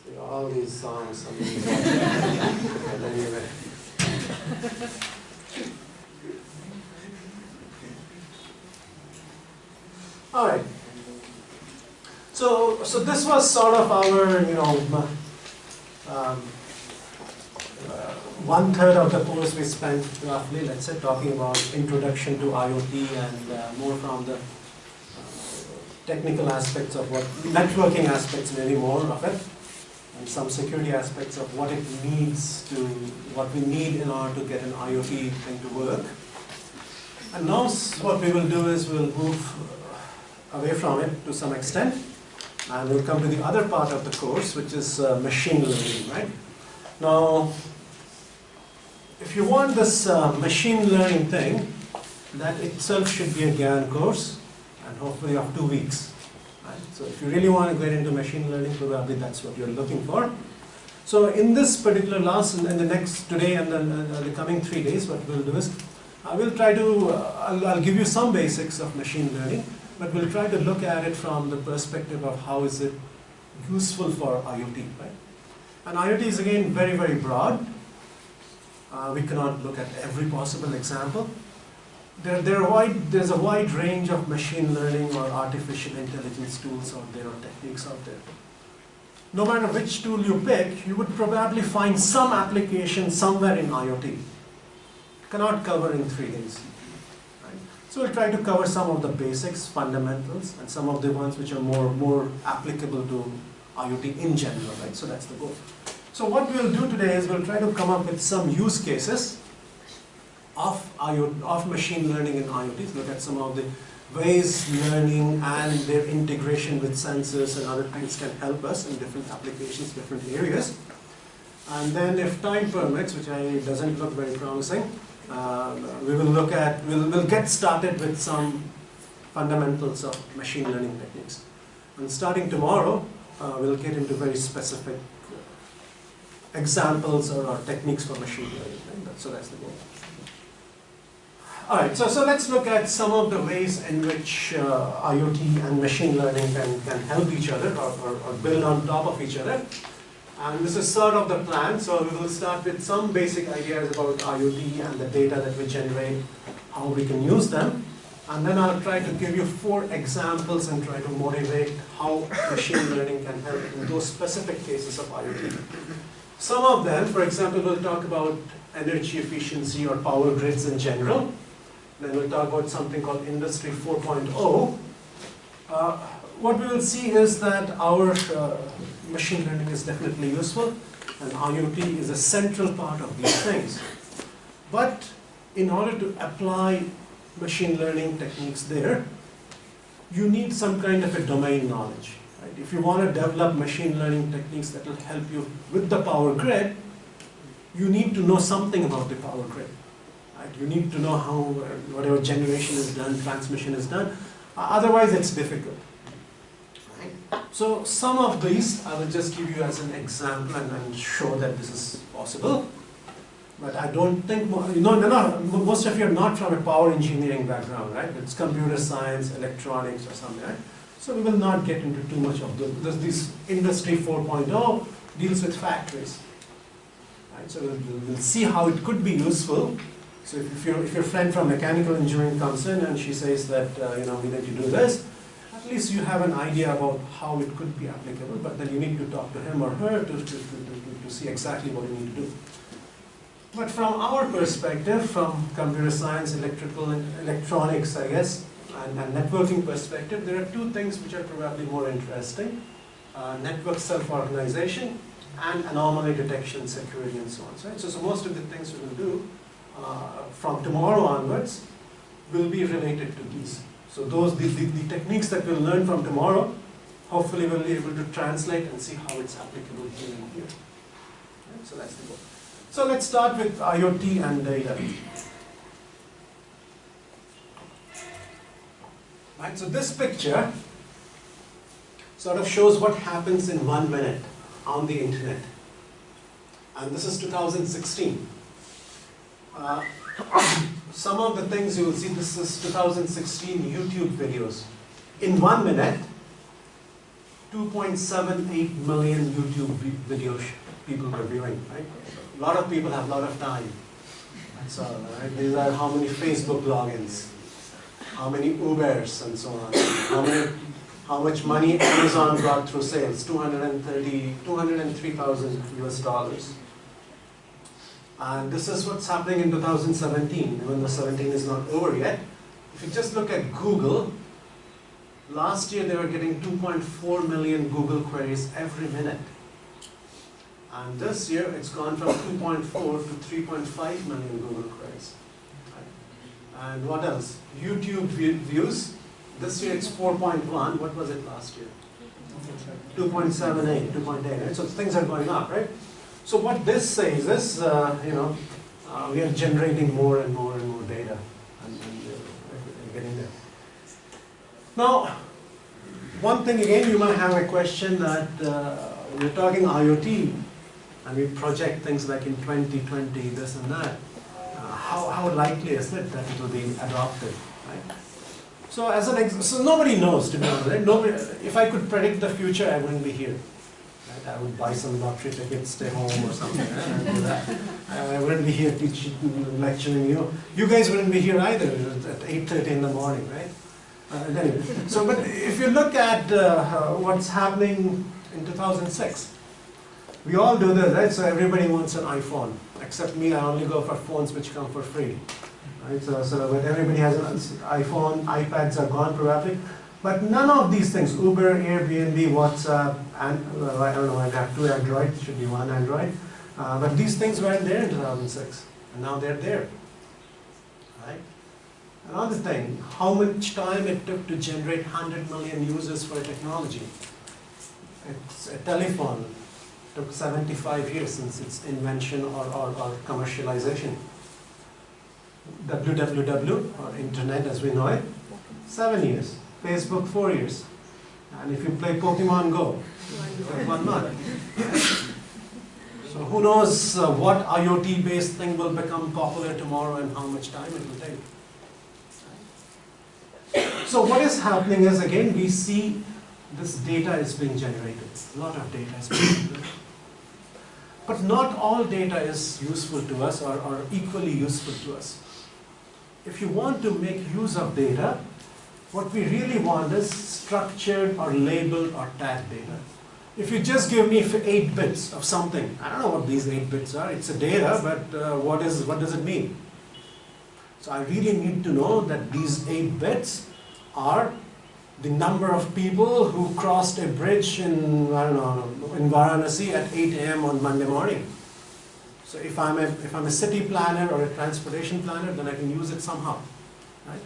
see all these songs. But anyway. All right. So this was sort of our, 1/3 of the course we spent roughly, let's say, talking about introduction to IoT and more from the technical aspects of what, networking aspects maybe more of it, and some security aspects of what it needs to, what we need in order to get an IoT thing to work. And now what we will do is we'll move away from it to some extent, and we'll come to the other part of the course, which is machine learning, right? Now, if you want this machine learning thing, that itself should be a GIAN course, and hopefully of 2 weeks. Right? So if you really want to get into machine learning, probably that's what you're looking for. So in this particular lesson, and the next today and then the coming 3 days, what we'll do is, I will try to, I'll give you some basics of machine learning, but we'll try to look at it from the perspective of how is it useful for IoT, right? And IoT is again very, very broad. We cannot look at every possible example. There's a wide range of machine learning or artificial intelligence tools out there or techniques out there. No matter which tool you pick, you would probably find some application somewhere in IoT. Cannot cover in 3 days. Right? So we'll try to cover some of the basics, fundamentals, and some of the ones which are more applicable to IoT in general. Right? So that's the goal. So what we'll do today is we'll try to come up with some use cases of machine learning in IoT. Look at some of the ways learning and their integration with sensors and other things can help us in different applications, different areas. And then if time permits, which doesn't look very promising, we'll get started with some fundamentals of machine learning techniques. And starting tomorrow, we'll get into very specific examples or techniques for machine learning. Right? So that's the goal. All right, so let's look at some of the ways in which IoT and machine learning can help each other or build on top of each other. And this is sort of the plan. So we will start with some basic ideas about IoT and the data that we generate, how we can use them. And then I'll try to give you 4 examples and try to motivate how machine learning can help in those specific cases of IoT. Some of them, for example, we'll talk about energy efficiency or power grids in general. Then we'll talk about something called Industry 4.0. What we will see is that our machine learning is definitely useful, and IoT is a central part of these things. But in order to apply machine learning techniques there, you need some kind of a domain knowledge. Right? If you want to develop machine learning techniques that will help you with the power grid, you need to know something about the power grid. Right? You need to know how whatever generation is done, transmission is done. Otherwise, it's difficult. Right? So some of these I will just give you as an example and show that this is possible. But I don't think, most of you are not from a power engineering background, right? It's computer science, electronics or something, right? So we will not get into too much of this Industry 4.0 deals with factories. Right? So we'll see how it could be useful. So if your friend from mechanical engineering comes in and she says that we need to do this, at least you have an idea about how it could be applicable, but then you need to talk to him or her to see exactly what you need to do. But from our perspective, from computer science, electrical, and electronics, I guess, and networking perspective, there are 2 things which are probably more interesting. Network self-organization and anomaly detection, security, and so on. Right? So most of the things we will do from tomorrow onwards will be related to these. So the techniques that we'll learn from tomorrow, hopefully we'll be able to translate and see how it's applicable here and here. Right? So that's the goal. So let's start with IoT and data. Right, so this picture sort of shows what happens in 1 minute on the internet. And this is 2016. Some of the things you will see, this is 2016 YouTube videos. In 1 minute, 2.78 million YouTube videos people are viewing, right? A lot of people have a lot of time. So, right, these are how many Facebook logins, how many Ubers and so on, how much money Amazon brought through sales, 203,000 US dollars. And this is what's happening in 2017, even though 17 is not over yet. If you just look at Google, last year they were getting 2.4 million Google queries every minute. And this year it's gone from 2.4 to 3.5 million Google queries. Right? And what else? YouTube views, this year it's 4.1, what was it last year? 2.78, 2.8, right? So things are going up, right? So what this says is, we are generating more and more and more data, and getting there. Now, one thing again, you might have a question that we're talking IoT, and we project things like in 2020, this and that. How likely is it that it will be adopted, right? So so nobody knows, to be honest. Right? Nobody, if I could predict the future, I wouldn't be here. Right? I would buy some lottery tickets, stay home or something. Right? And do that. I wouldn't be here teaching, lecturing you. You guys wouldn't be here either at 8:30 in the morning, right? Anyway, so but if you look at what's happening in 2006, we all do this, right? So everybody wants an iPhone, except me. I only go for phones which come for free. Right? So but everybody has an iPhone, iPads are gone probably, but none of these things, Uber, Airbnb, WhatsApp, and I don't know, I have 2 Android, should be 1 Android, but these things weren't there in 2006, and now they're there. Right? Another thing, how much time it took to generate 100 million users for a technology. It's a telephone. It took 75 years since its invention or commercialization. www, or internet as we know it, 7 years. Facebook, 4 years. And if you play Pokemon Go, you take 1 month. So who knows what IoT-based thing will become popular tomorrow and how much time it will take. So what is happening is, again, we see this data is being generated. A lot of data is being generated. But not all data is useful to us or equally useful to us. If you want to make use of data, what we really want is structured or labeled or tagged data. If you just give me 8 bits of something, I don't know what these 8 bits are, it's a data, but what does it mean? So I really need to know that these 8 bits are the number of people who crossed a bridge in, I don't know, in Varanasi at 8 a.m. on Monday morning. So if I'm a city planner or a transportation planner, then I can use it somehow. Right?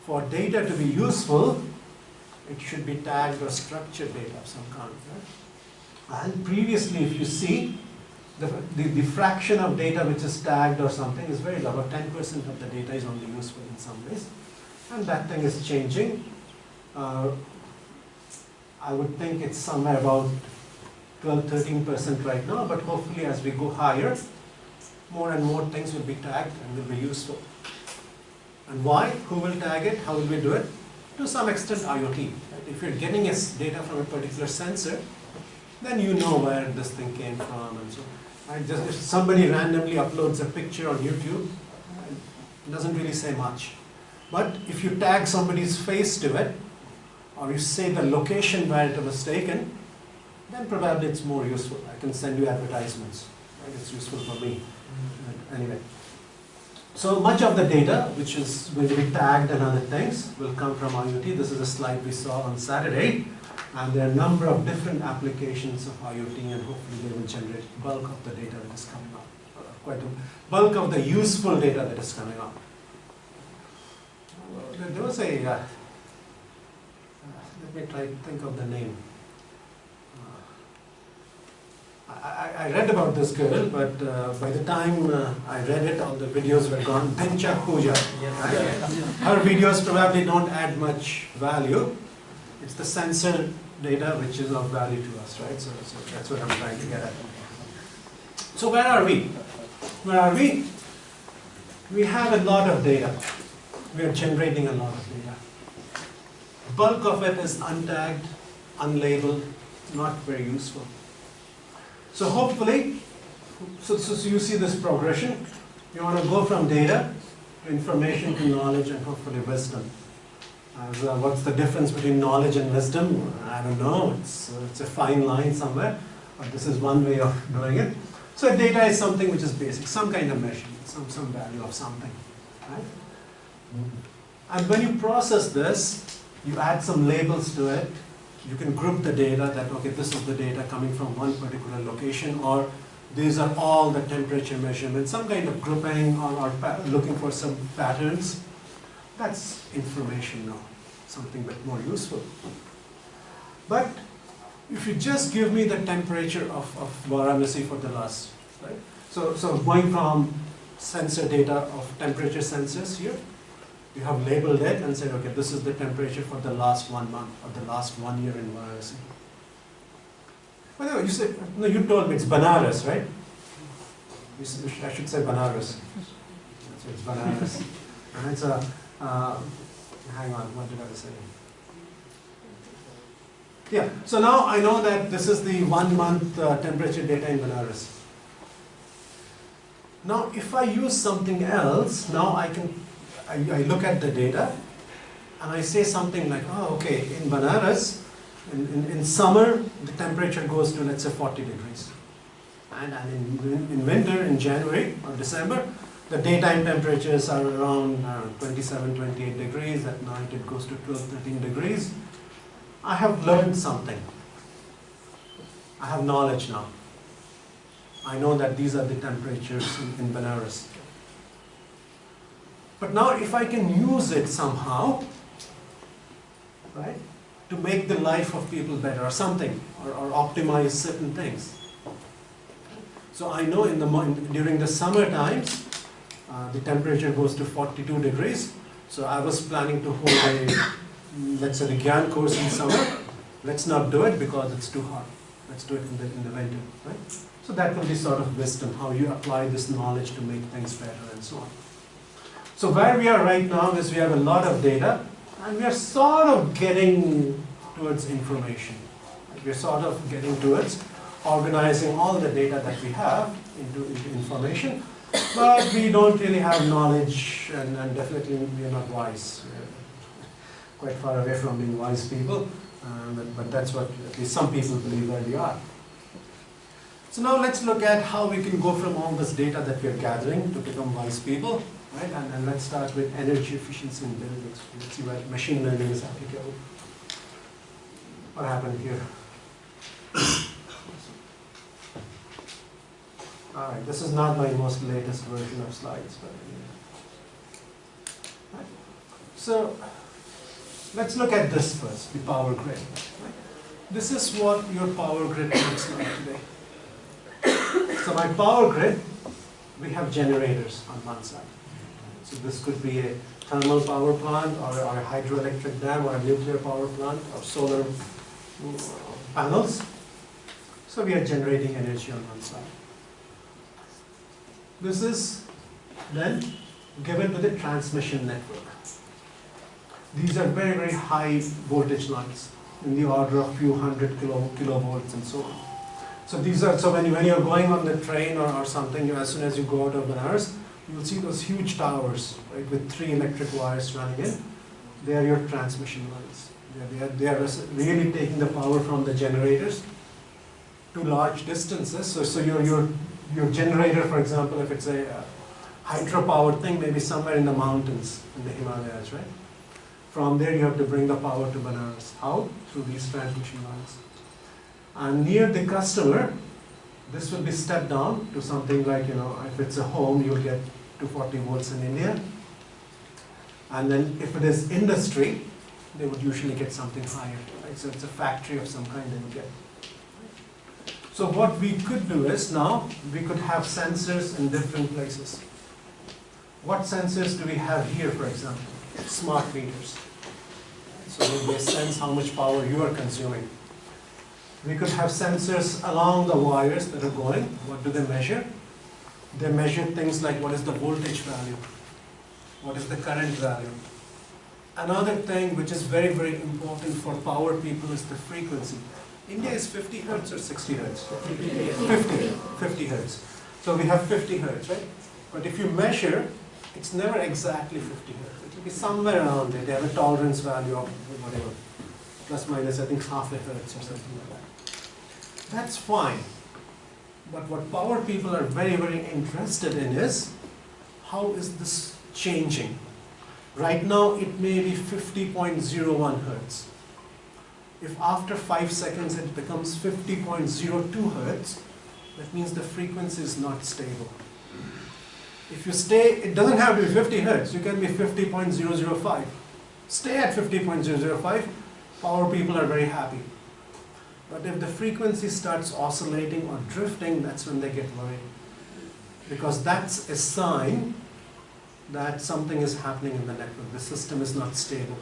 For data to be useful, it should be tagged or structured data of some kind. Right? And previously, if you see, the fraction of data which is tagged or something is very low. About 10% of the data is only useful in some ways. And that thing is changing. I would think it's somewhere about 12-13% right now, but hopefully as we go higher, more and more things will be tagged and will be useful. And why? Who will tag it? How will we do it? To some extent IoT. Right? If you're getting data from a particular sensor, then you know where this thing came from and so on. Right? Just if somebody randomly uploads a picture on YouTube, it doesn't really say much. But if you tag somebody's face to it, or you say the location where it was taken, then probably it's more useful. I can send you advertisements. Right? It's useful for me. Anyway. So much of the data, which is going to be tagged and other things, will come from IoT. This is a slide we saw on Saturday. And there are a number of different applications of IoT, and hopefully they will generate bulk of the data that is coming up. Quite a bulk of the useful data that is coming up. There was a, let me try to think of the name. I read about this girl, but by the time I read it, all the videos were gone. Dincha Puja. Her videos probably don't add much value. It's the sensor data which is of value to us, right? So that's what I'm trying to get at. So where are we? Where are we? We have a lot of data. We are generating a lot of data. Bulk of it is untagged, unlabeled, not very useful. So hopefully, so you see this progression. You want to go from data to information to knowledge and hopefully wisdom. What's the difference between knowledge and wisdom? I don't know. It's a fine line somewhere, but this is one way of doing it. So data is something which is basic, some kind of measurement, some value of something, right? And when you process this, you add some labels to it. You can group the data that, okay, this is the data coming from one particular location, or these are all the temperature measurements, some kind of grouping or looking for some patterns. That's information now, something a bit more useful. But if you just give me the temperature of Varanasi for the last, right? So going from sensor data of temperature sensors here, you have labeled it and said, okay, this is the temperature for the last 1 month or the last 1 year in Varanasi. By the way, you said, no, you told me it's Banaras, right? I should say Banaras. So it's Banaras. And it's a, hang on, what did I say? Yeah, so now I know that this is the 1 month temperature data in Banaras. Now, if I use something else, now I look at the data and I say something like, oh, okay, in Banaras, in summer, the temperature goes to, let's say, 40 degrees. And in winter, in January or December, the daytime temperatures are around 27, 28 degrees. At night, it goes to 12, 13 degrees. I have learned something. I have knowledge now. I know that these are the temperatures in Banaras. But now if I can use it somehow, right, to make the life of people better or something, or optimize certain things. So I know during the summer times, the temperature goes to 42 degrees. So I was planning to hold let's say the GIAN course in summer. Let's not do it because it's too hot. Let's do it in the winter, right? So that will be sort of wisdom, how you apply this knowledge to make things better and so on. So where we are right now is we have a lot of data and we are sort of getting towards information. We're sort of getting towards organizing all the data that we have into information, but we don't really have knowledge and definitely we are not wise. We're quite far away from being wise people, but that's what at least some people believe where we are. So now let's look at how we can go from all this data that we're gathering to become wise people. Right? And let's start with energy efficiency in buildings. Let's see where machine learning is applicable. What happened here? All right, this is not my most latest version of slides, but anyway. Right. So let's look at this first, the power grid. Right? This is what your power grid looks like today. So my power grid, we have generators on one side. So this could be a thermal power plant or a hydroelectric dam or a nuclear power plant or solar panels. So we are generating energy on one side. This is then given to the transmission network. These are very, very high voltage lines in the order of few hundred kilovolts and so on. So these are, so when you're going on the train or something, as soon as you go out of Banaras, you'll see those huge towers, right, with 3 electric wires running in. They are your transmission lines. They are really taking the power from the generators to large distances. So your generator, for example, if it's a hydropower thing, maybe somewhere in the mountains, in the Himalayas, right? From there you have to bring the power to Banaras. How? Through these transmission lines. And near the customer, this will be stepped down to something like, if it's a home, you'll get 240 volts in India. And then if it is industry, they would usually get something higher. Right? So it's a factory of some kind they would get. So what we could do is now, we could have sensors in different places. What sensors do we have here, for example? Smart meters. So they sense how much power you are consuming. We could have sensors along the wires that are going. What do they measure? They measure things like what is the voltage value, what is the current value. Another thing which is very, very important for power people is the frequency. India is 50 hertz or 60 hertz? 50 hertz. So we have 50 hertz, right? But if you measure, it's never exactly 50 hertz. It will be somewhere around there. They have a tolerance value of whatever, plus minus, I think, half a hertz or something like that. That's fine. But what power people are very, very interested in is, how is this changing? Right now, it may be 50.01 hertz. If after 5 seconds it becomes 50.02 hertz, that means the frequency is not stable. If you stay, it doesn't have to be 50 hertz, you can be 50.005. Stay at 50.005, power people are very happy. But if the frequency starts oscillating or drifting, that's when they get worried. Because that's a sign that something is happening in the network. The system is not stable.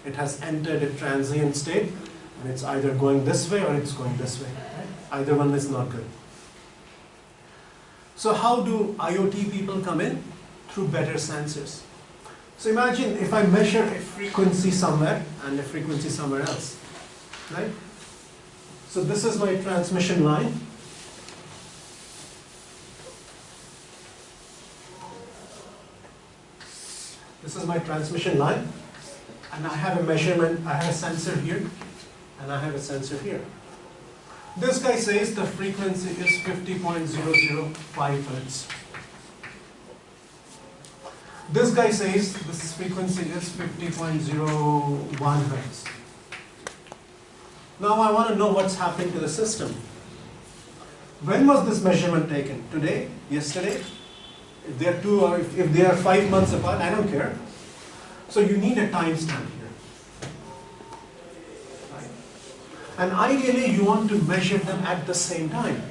It has entered a transient state, and it's either going this way or it's going this way. Right? Either one is not good. So how do IoT people come in? Through better sensors. So imagine if I measure a frequency somewhere and a frequency somewhere else. Right? So this is my transmission line. This is my transmission line, and I have a measurement, I have a sensor here, and I have a sensor here. This guy says the frequency is 50.005 hertz. This guy says this frequency is 50.01 hertz. Now I want to know what's happening to the system. When was this measurement taken? Today? Yesterday? If they are 2 or if they are 5 months apart, I don't care. So you need a timestamp here. Right? And ideally you want to measure them at the same time.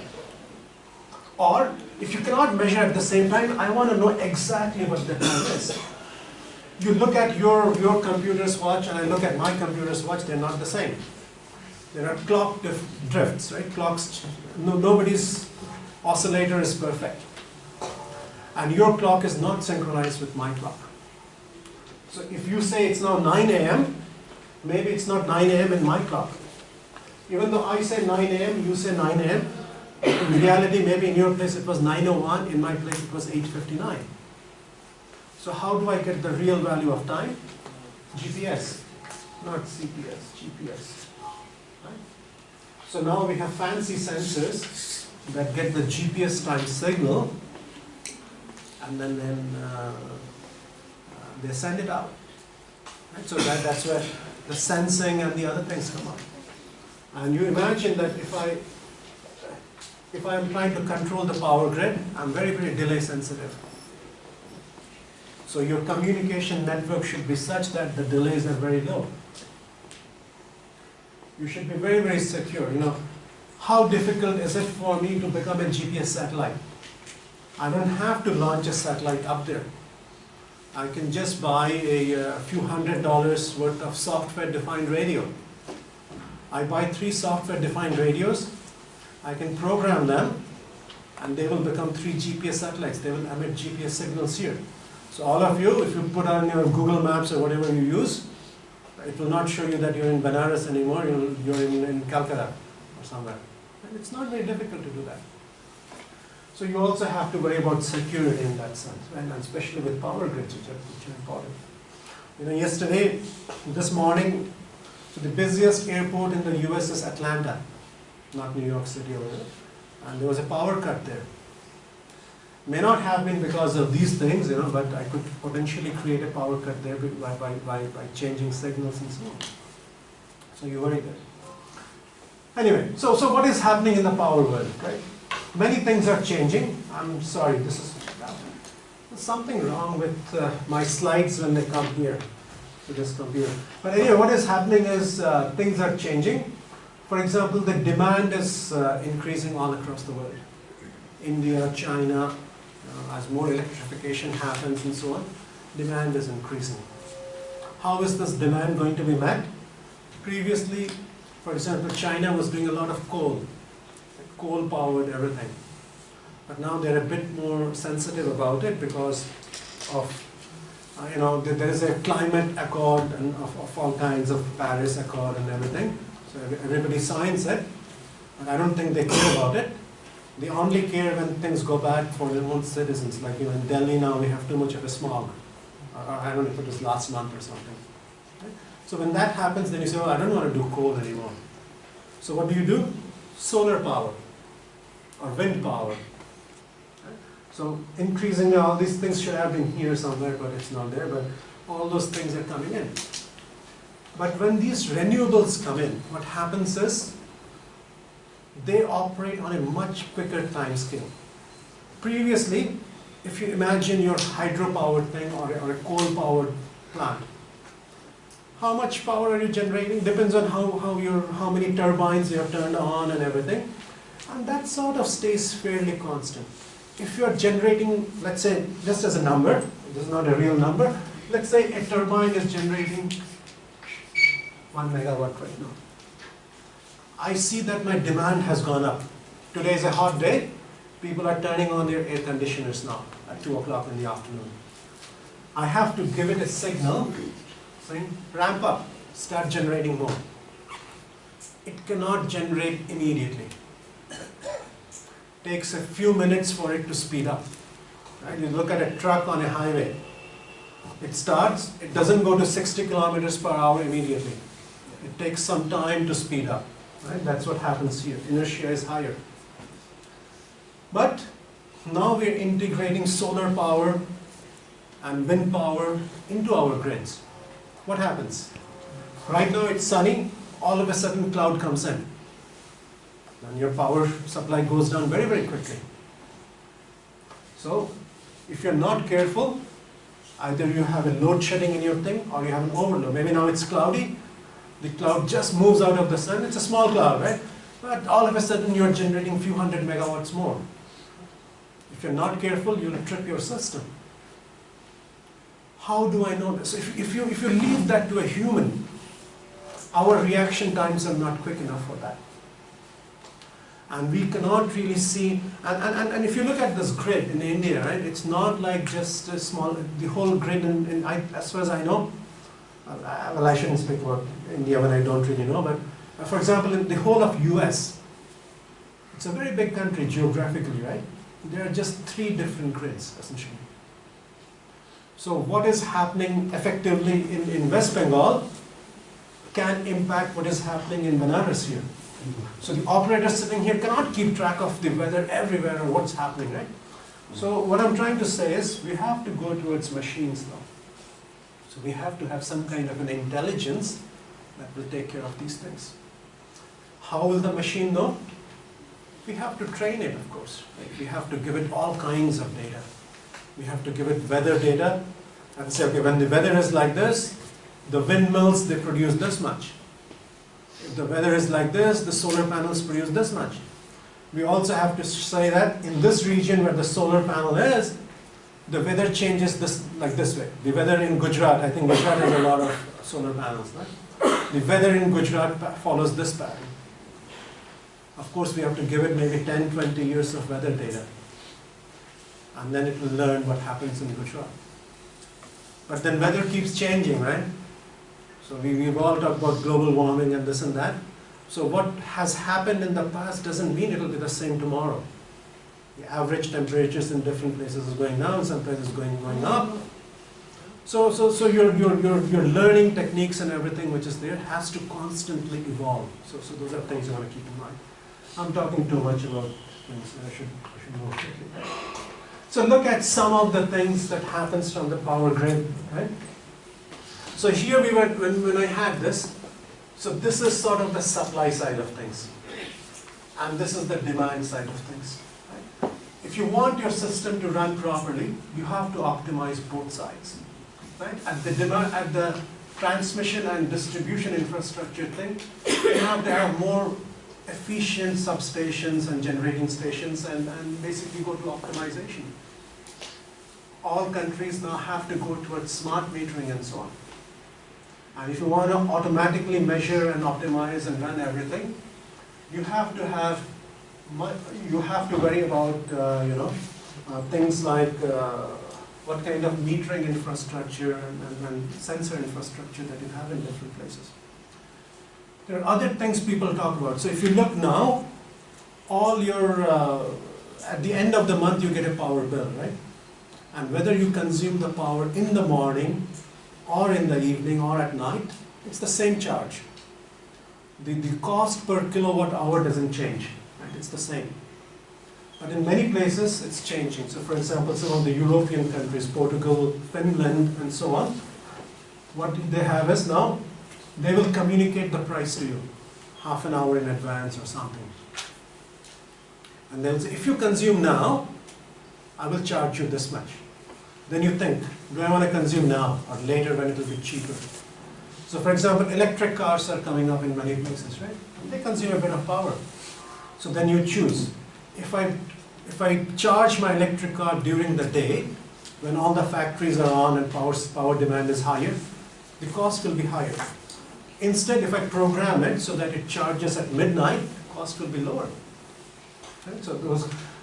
Or if you cannot measure at the same time, I want to know exactly what the time is. You look at your computer's watch and I look at my computer's watch, they're not the same. There are clock drifts, right? Clocks, nobody's oscillator is perfect. And your clock is not synchronized with my clock. So if you say it's now 9 a.m., maybe it's not 9 a.m. in my clock. Even though I say 9 a.m., you say 9 a.m., in reality, maybe in your place it was 9:01, in my place it was 8:59. So how do I get the real value of time? GPS, not CPS, GPS. Right? So now we have fancy sensors that get the GPS time signal, and then they send it out. Right? So that's where the sensing and the other things come up. And you imagine that if I am trying to control the power grid, I'm very, very delay sensitive. So your communication network should be such that the delays are very low. You should be very, very secure. You know, how difficult is it for me to become a GPS satellite? I don't have to launch a satellite up there. I can just buy a few $100 worth of software-defined radio. I buy 3 software-defined radios. I can program them, and they will become 3 GPS satellites. They will emit GPS signals here. So all of you, if you put on your Google Maps or whatever you use, it will not show you that you're in Banaras anymore, you're in Calcutta or somewhere. And it's not very difficult to do that. So you also have to worry about security in that sense, right? And especially with power grids, which are important. You know, yesterday, this morning, so the busiest airport in the US is Atlanta, not New York City over there. And there was a power cut there. May not have been because of these things, you know, but I could potentially create a power cut there by changing signals and so on. So you worry there. Anyway, so what is happening in the power world, right? Many things are changing. I'm sorry, there's something wrong with my slides when they come here to this computer. But anyway, what is happening is things are changing. For example, the demand is increasing all across the world. India, China, as more electrification happens and so on, demand is increasing. How is this demand going to be met? Previously, for example, China was doing a lot of coal-powered everything. But now they're a bit more sensitive about it because of, there is a climate accord and of all kinds of Paris Accord and everything. So everybody signs it, but I don't think they care about it. They only care when things go bad for their own citizens. Like in Delhi now, we have too much of a smog. I don't know if it was last month or something. Right? So when that happens, then you say, oh, I don't want to do coal anymore. So what do? Solar power. or wind power. So increasingly all these things should have been here somewhere, but it's not there, but all those things are coming in. But when these renewables come in, what happens is they operate on a much quicker time scale. Previously, if you imagine your hydropowered thing or a coal-powered plant, how much power are you generating? Depends on how many turbines you have turned on and everything. And that sort of stays fairly constant. If you are generating, let's say, just as a number, this is not a real number, let's say a turbine is generating 1 megawatt right now. I see that my demand has gone up. Today is a hot day. People are turning on their air conditioners now at 2 o'clock in the afternoon. I have to give it a signal saying, ramp up, start generating more. It cannot generate immediately. Takes a few minutes for it to speed up. Right? You look at a truck on a highway. It starts, it doesn't go to 60 kilometers per hour immediately. It takes some time to speed up. Right? That's what happens here. Inertia is higher. But now we're integrating solar power and wind power into our grids. What happens? Right now it's sunny, all of a sudden cloud comes in. And your power supply goes down very, very quickly. So, if you're not careful, either you have a load shedding in your thing or you have an overload. Maybe now it's cloudy, the cloud just moves out of the sun, it's a small cloud, right? But all of a sudden you're generating a few hundred megawatts more. If you're not careful, you'll trip your system. How do I know this? If you leave that to a human, our reaction times are not quick enough for that. And we cannot really see, and if you look at this grid in India, right, it's not like just a small, the whole grid, as far as I know, well, I shouldn't speak about India when I don't really know, but for example, in the whole of US, it's a very big country geographically, right? There are just 3 different grids, essentially. So what is happening effectively in West Bengal can impact what is happening in Banaras here. So the operator sitting here cannot keep track of the weather everywhere or what's happening, right? So what I'm trying to say is we have to go towards machines now. So we have to have some kind of an intelligence that will take care of these things. How will the machine know? We have to train it, of course. Right? We have to give it all kinds of data. We have to give it weather data and say, okay, when the weather is like this, the windmills, they produce this much. If the weather is like this, the solar panels produce this much. We also have to say that in this region where the solar panel is, the weather changes like this way. The weather in Gujarat, I think Gujarat has a lot of solar panels, right? The weather in Gujarat follows this pattern. Of course, we have to give it maybe 10, 20 years of weather data. And then it will learn what happens in Gujarat. But then weather keeps changing, right? So we've all talked about global warming and this and that. So what has happened in the past doesn't mean it will be the same tomorrow. The average temperatures in different places is going down, some places going up. So your learning techniques and everything which is there has to constantly evolve. So those are things you want to keep in mind. I'm talking too much about things. I should move quickly. So look at some of the things that happens from the power grid, right? So here we were, when I had this, so this is sort of the supply side of things. And this is the demand side of things. Right? If you want your system to run properly, you have to optimize both sides. Right? At the transmission and distribution infrastructure thing, you have to have more efficient substations and generating stations and basically go to optimization. All countries now have to go towards smart metering and so on. And if you want to automatically measure and optimize and run everything, you have to worry about things like what kind of metering infrastructure and sensor infrastructure that you have in different places. There are other things people talk about. So if you look now, all your at the end of the month you get a power bill, right? And whether you consume the power in the morning or in the evening or at night, it's the same charge. The cost per kilowatt hour doesn't change, right? It's the same. But in many places, it's changing. So for example, some of the European countries, Portugal, Finland, and so on, what they have is now, they will communicate the price to you half an hour in advance or something. And they'll say, if you consume now, I will charge you this much. Then you think, do I want to consume now or later when it will be cheaper? So for example, electric cars are coming up in many places, right? They consume a bit of power. So then you choose. If I charge my electric car during the day, when all the factories are on and power demand is higher, the cost will be higher. Instead, if I program it so that it charges at midnight, the cost will be lower. Right?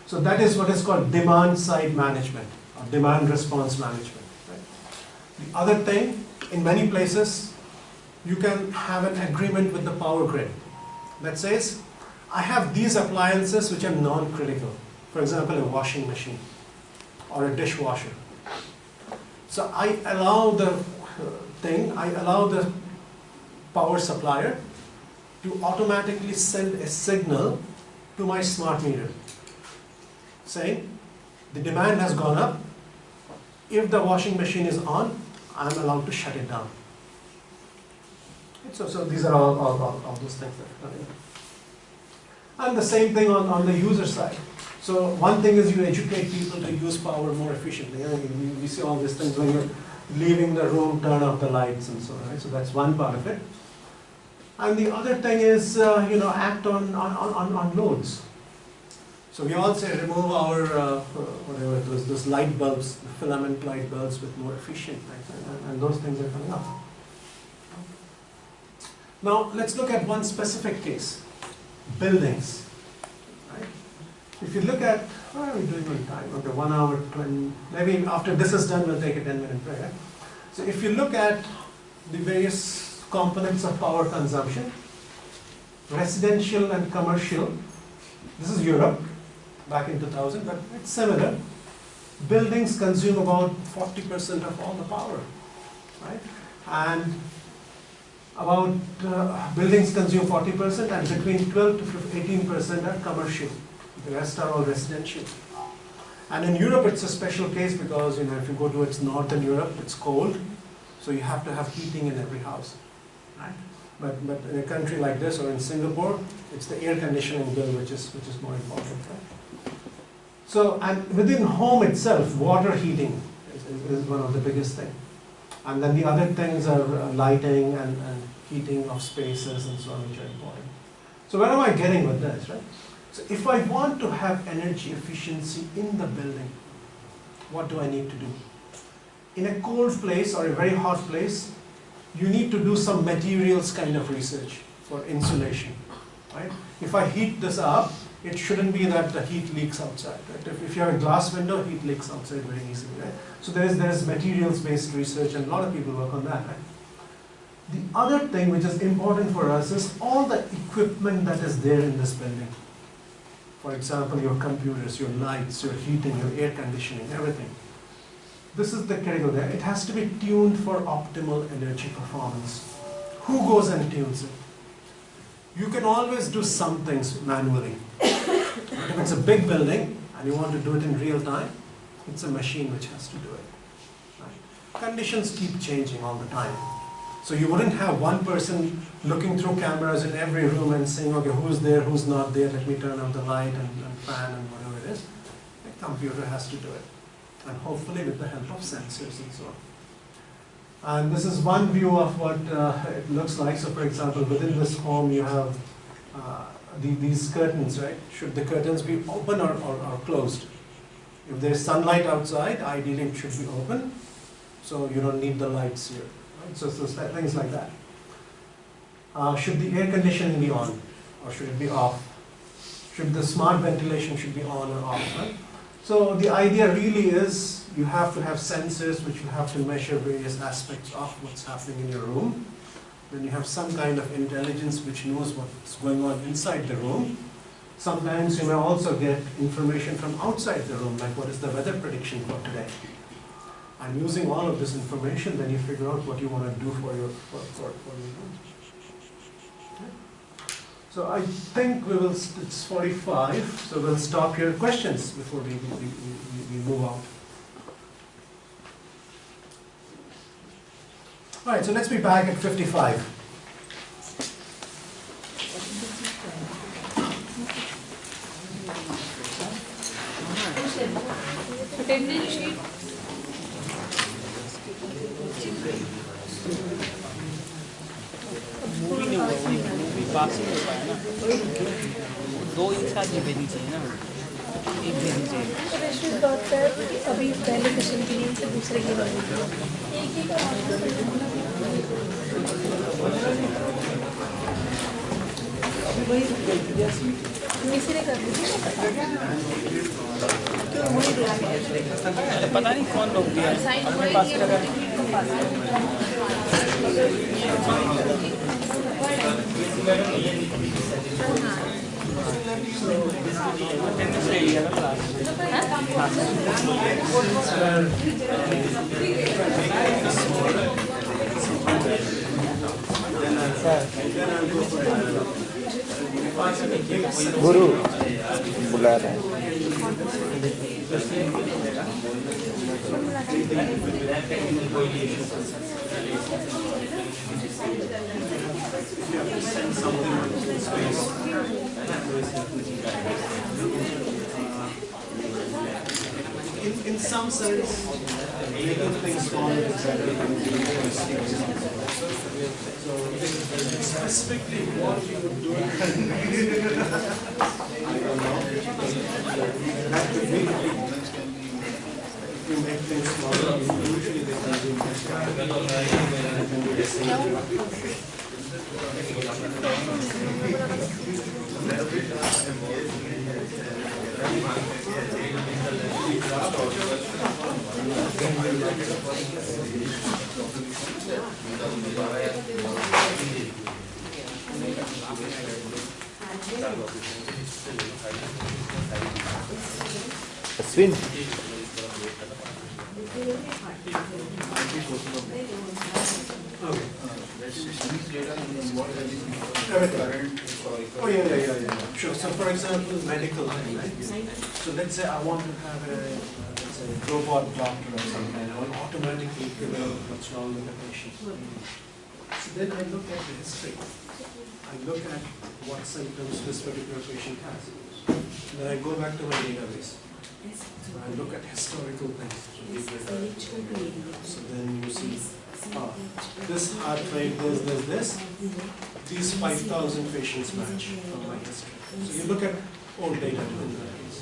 So that is what is called demand side management or demand response management. Right? The other thing, in many places, you can have an agreement with the power grid that says, I have these appliances which are non-critical. For example, a washing machine or a dishwasher. So I allow the power supplier to automatically send a signal to my smart meter saying the demand has gone up. If the washing machine is on, I'm allowed to shut it down. So these are all those things that are coming. And the same thing on the user side. So one thing is you educate people to use power more efficiently. We see all these things when you're leaving the room, turn off the lights and so on. Right? So that's one part of it. And the other thing is, act on loads. So we all say remove our, whatever those light bulbs, the filament light bulbs with more efficient lights, and those things are coming up. Now let's look at one specific case, buildings. Right? If you look at, what are we doing on time? Okay, 1 hour, 20, maybe after this is done, we'll take a 10-minute break. Right? So if you look at the various components of power consumption, residential and commercial, this is Europe, back in 2000, but it's similar. Buildings consume about 40% of all the power, right? And about buildings consume 40%, and between 12 to 18% are commercial. The rest are all residential. And in Europe, it's a special case because if you go towards northern Europe, it's cold, so you have to have heating in every house, right? But in a country like this or in Singapore, it's the air conditioning bill which is more important, right? So, and within home itself, water heating is one of the biggest things. And then the other things are lighting and heating of spaces and so on, which are important. So where am I getting with this, right? So if I want to have energy efficiency in the building, what do I need to do? In a cold place or a very hot place, you need to do some materials kind of research for insulation, right? If I heat this up, it shouldn't be that the heat leaks outside, right? If you have a glass window, heat leaks outside very easily, right? So there is materials-based research, and a lot of people work on that, right? The other thing which is important for us is all the equipment that is there in this building. For example, your computers, your lights, your heating, your air conditioning, everything. This is the critical there. It has to be tuned for optimal energy performance. Who goes and tunes it? You can always do some things manually. But if it's a big building and you want to do it in real time, it's a machine which has to do it. Right? Conditions keep changing all the time. So you wouldn't have one person looking through cameras in every room and saying, okay, who's there, who's not there, let me turn on the light and fan and whatever it is. The computer has to do it. And hopefully with the help of sensors and so on. And this is one view of what it looks like. So for example, within this home you have these curtains, right? Should the curtains be open or closed? If there's sunlight outside, ideally it should be open, so you don't need the lights here. Right? So things like that. Should the air conditioning be on or should it be off? Should the smart ventilation should be on or off? Right? So the idea really is you have to have sensors which you have to measure various aspects of what's happening in your room. Then you have some kind of intelligence which knows what's going on inside the room. Sometimes you may also get information from outside the room, like what is the weather prediction for today. And using all of this information, then you figure out what you want to do for your room. Okay. So I think we will, it's 45, so we'll stop here. Questions before we move on. All right, so let's be back at 55. Attendance sheet. Movie नहीं हुआ movie passing हो पाया ना 2 एक साथ नहीं भेजनी चाहिए ना एक भेजनी चाहिए तो रेस्टोरेंट बात कर कि अभी पहले क्वेश्चन के लिए से दूसरे के बारे में एक ही का वही तीसरे कर दीजिए क्यों वही पता नहीं कौन रोक दिया अपने पास लगा अटेंडेंस ले लिया ना क्लास गुरु बुला रहे हैं In some sense, making things smaller is better than doing things bigger. So, specifically what you would do, I don't know. That could be, if you make things smaller, usually they consume less time. They can do the same Ashwin Oh yeah. Sure. So for example, medical, right? So let's say I want to have a let's say robot doctor or something. I will automatically figure out what's wrong with the patient. So then I look at the history. I look at what symptoms this particular patient has. Then I go back to my database. So I look at historical things. So then you see, this heart rate, this. These 5,000 patients match from my history. So you look at old data in that case.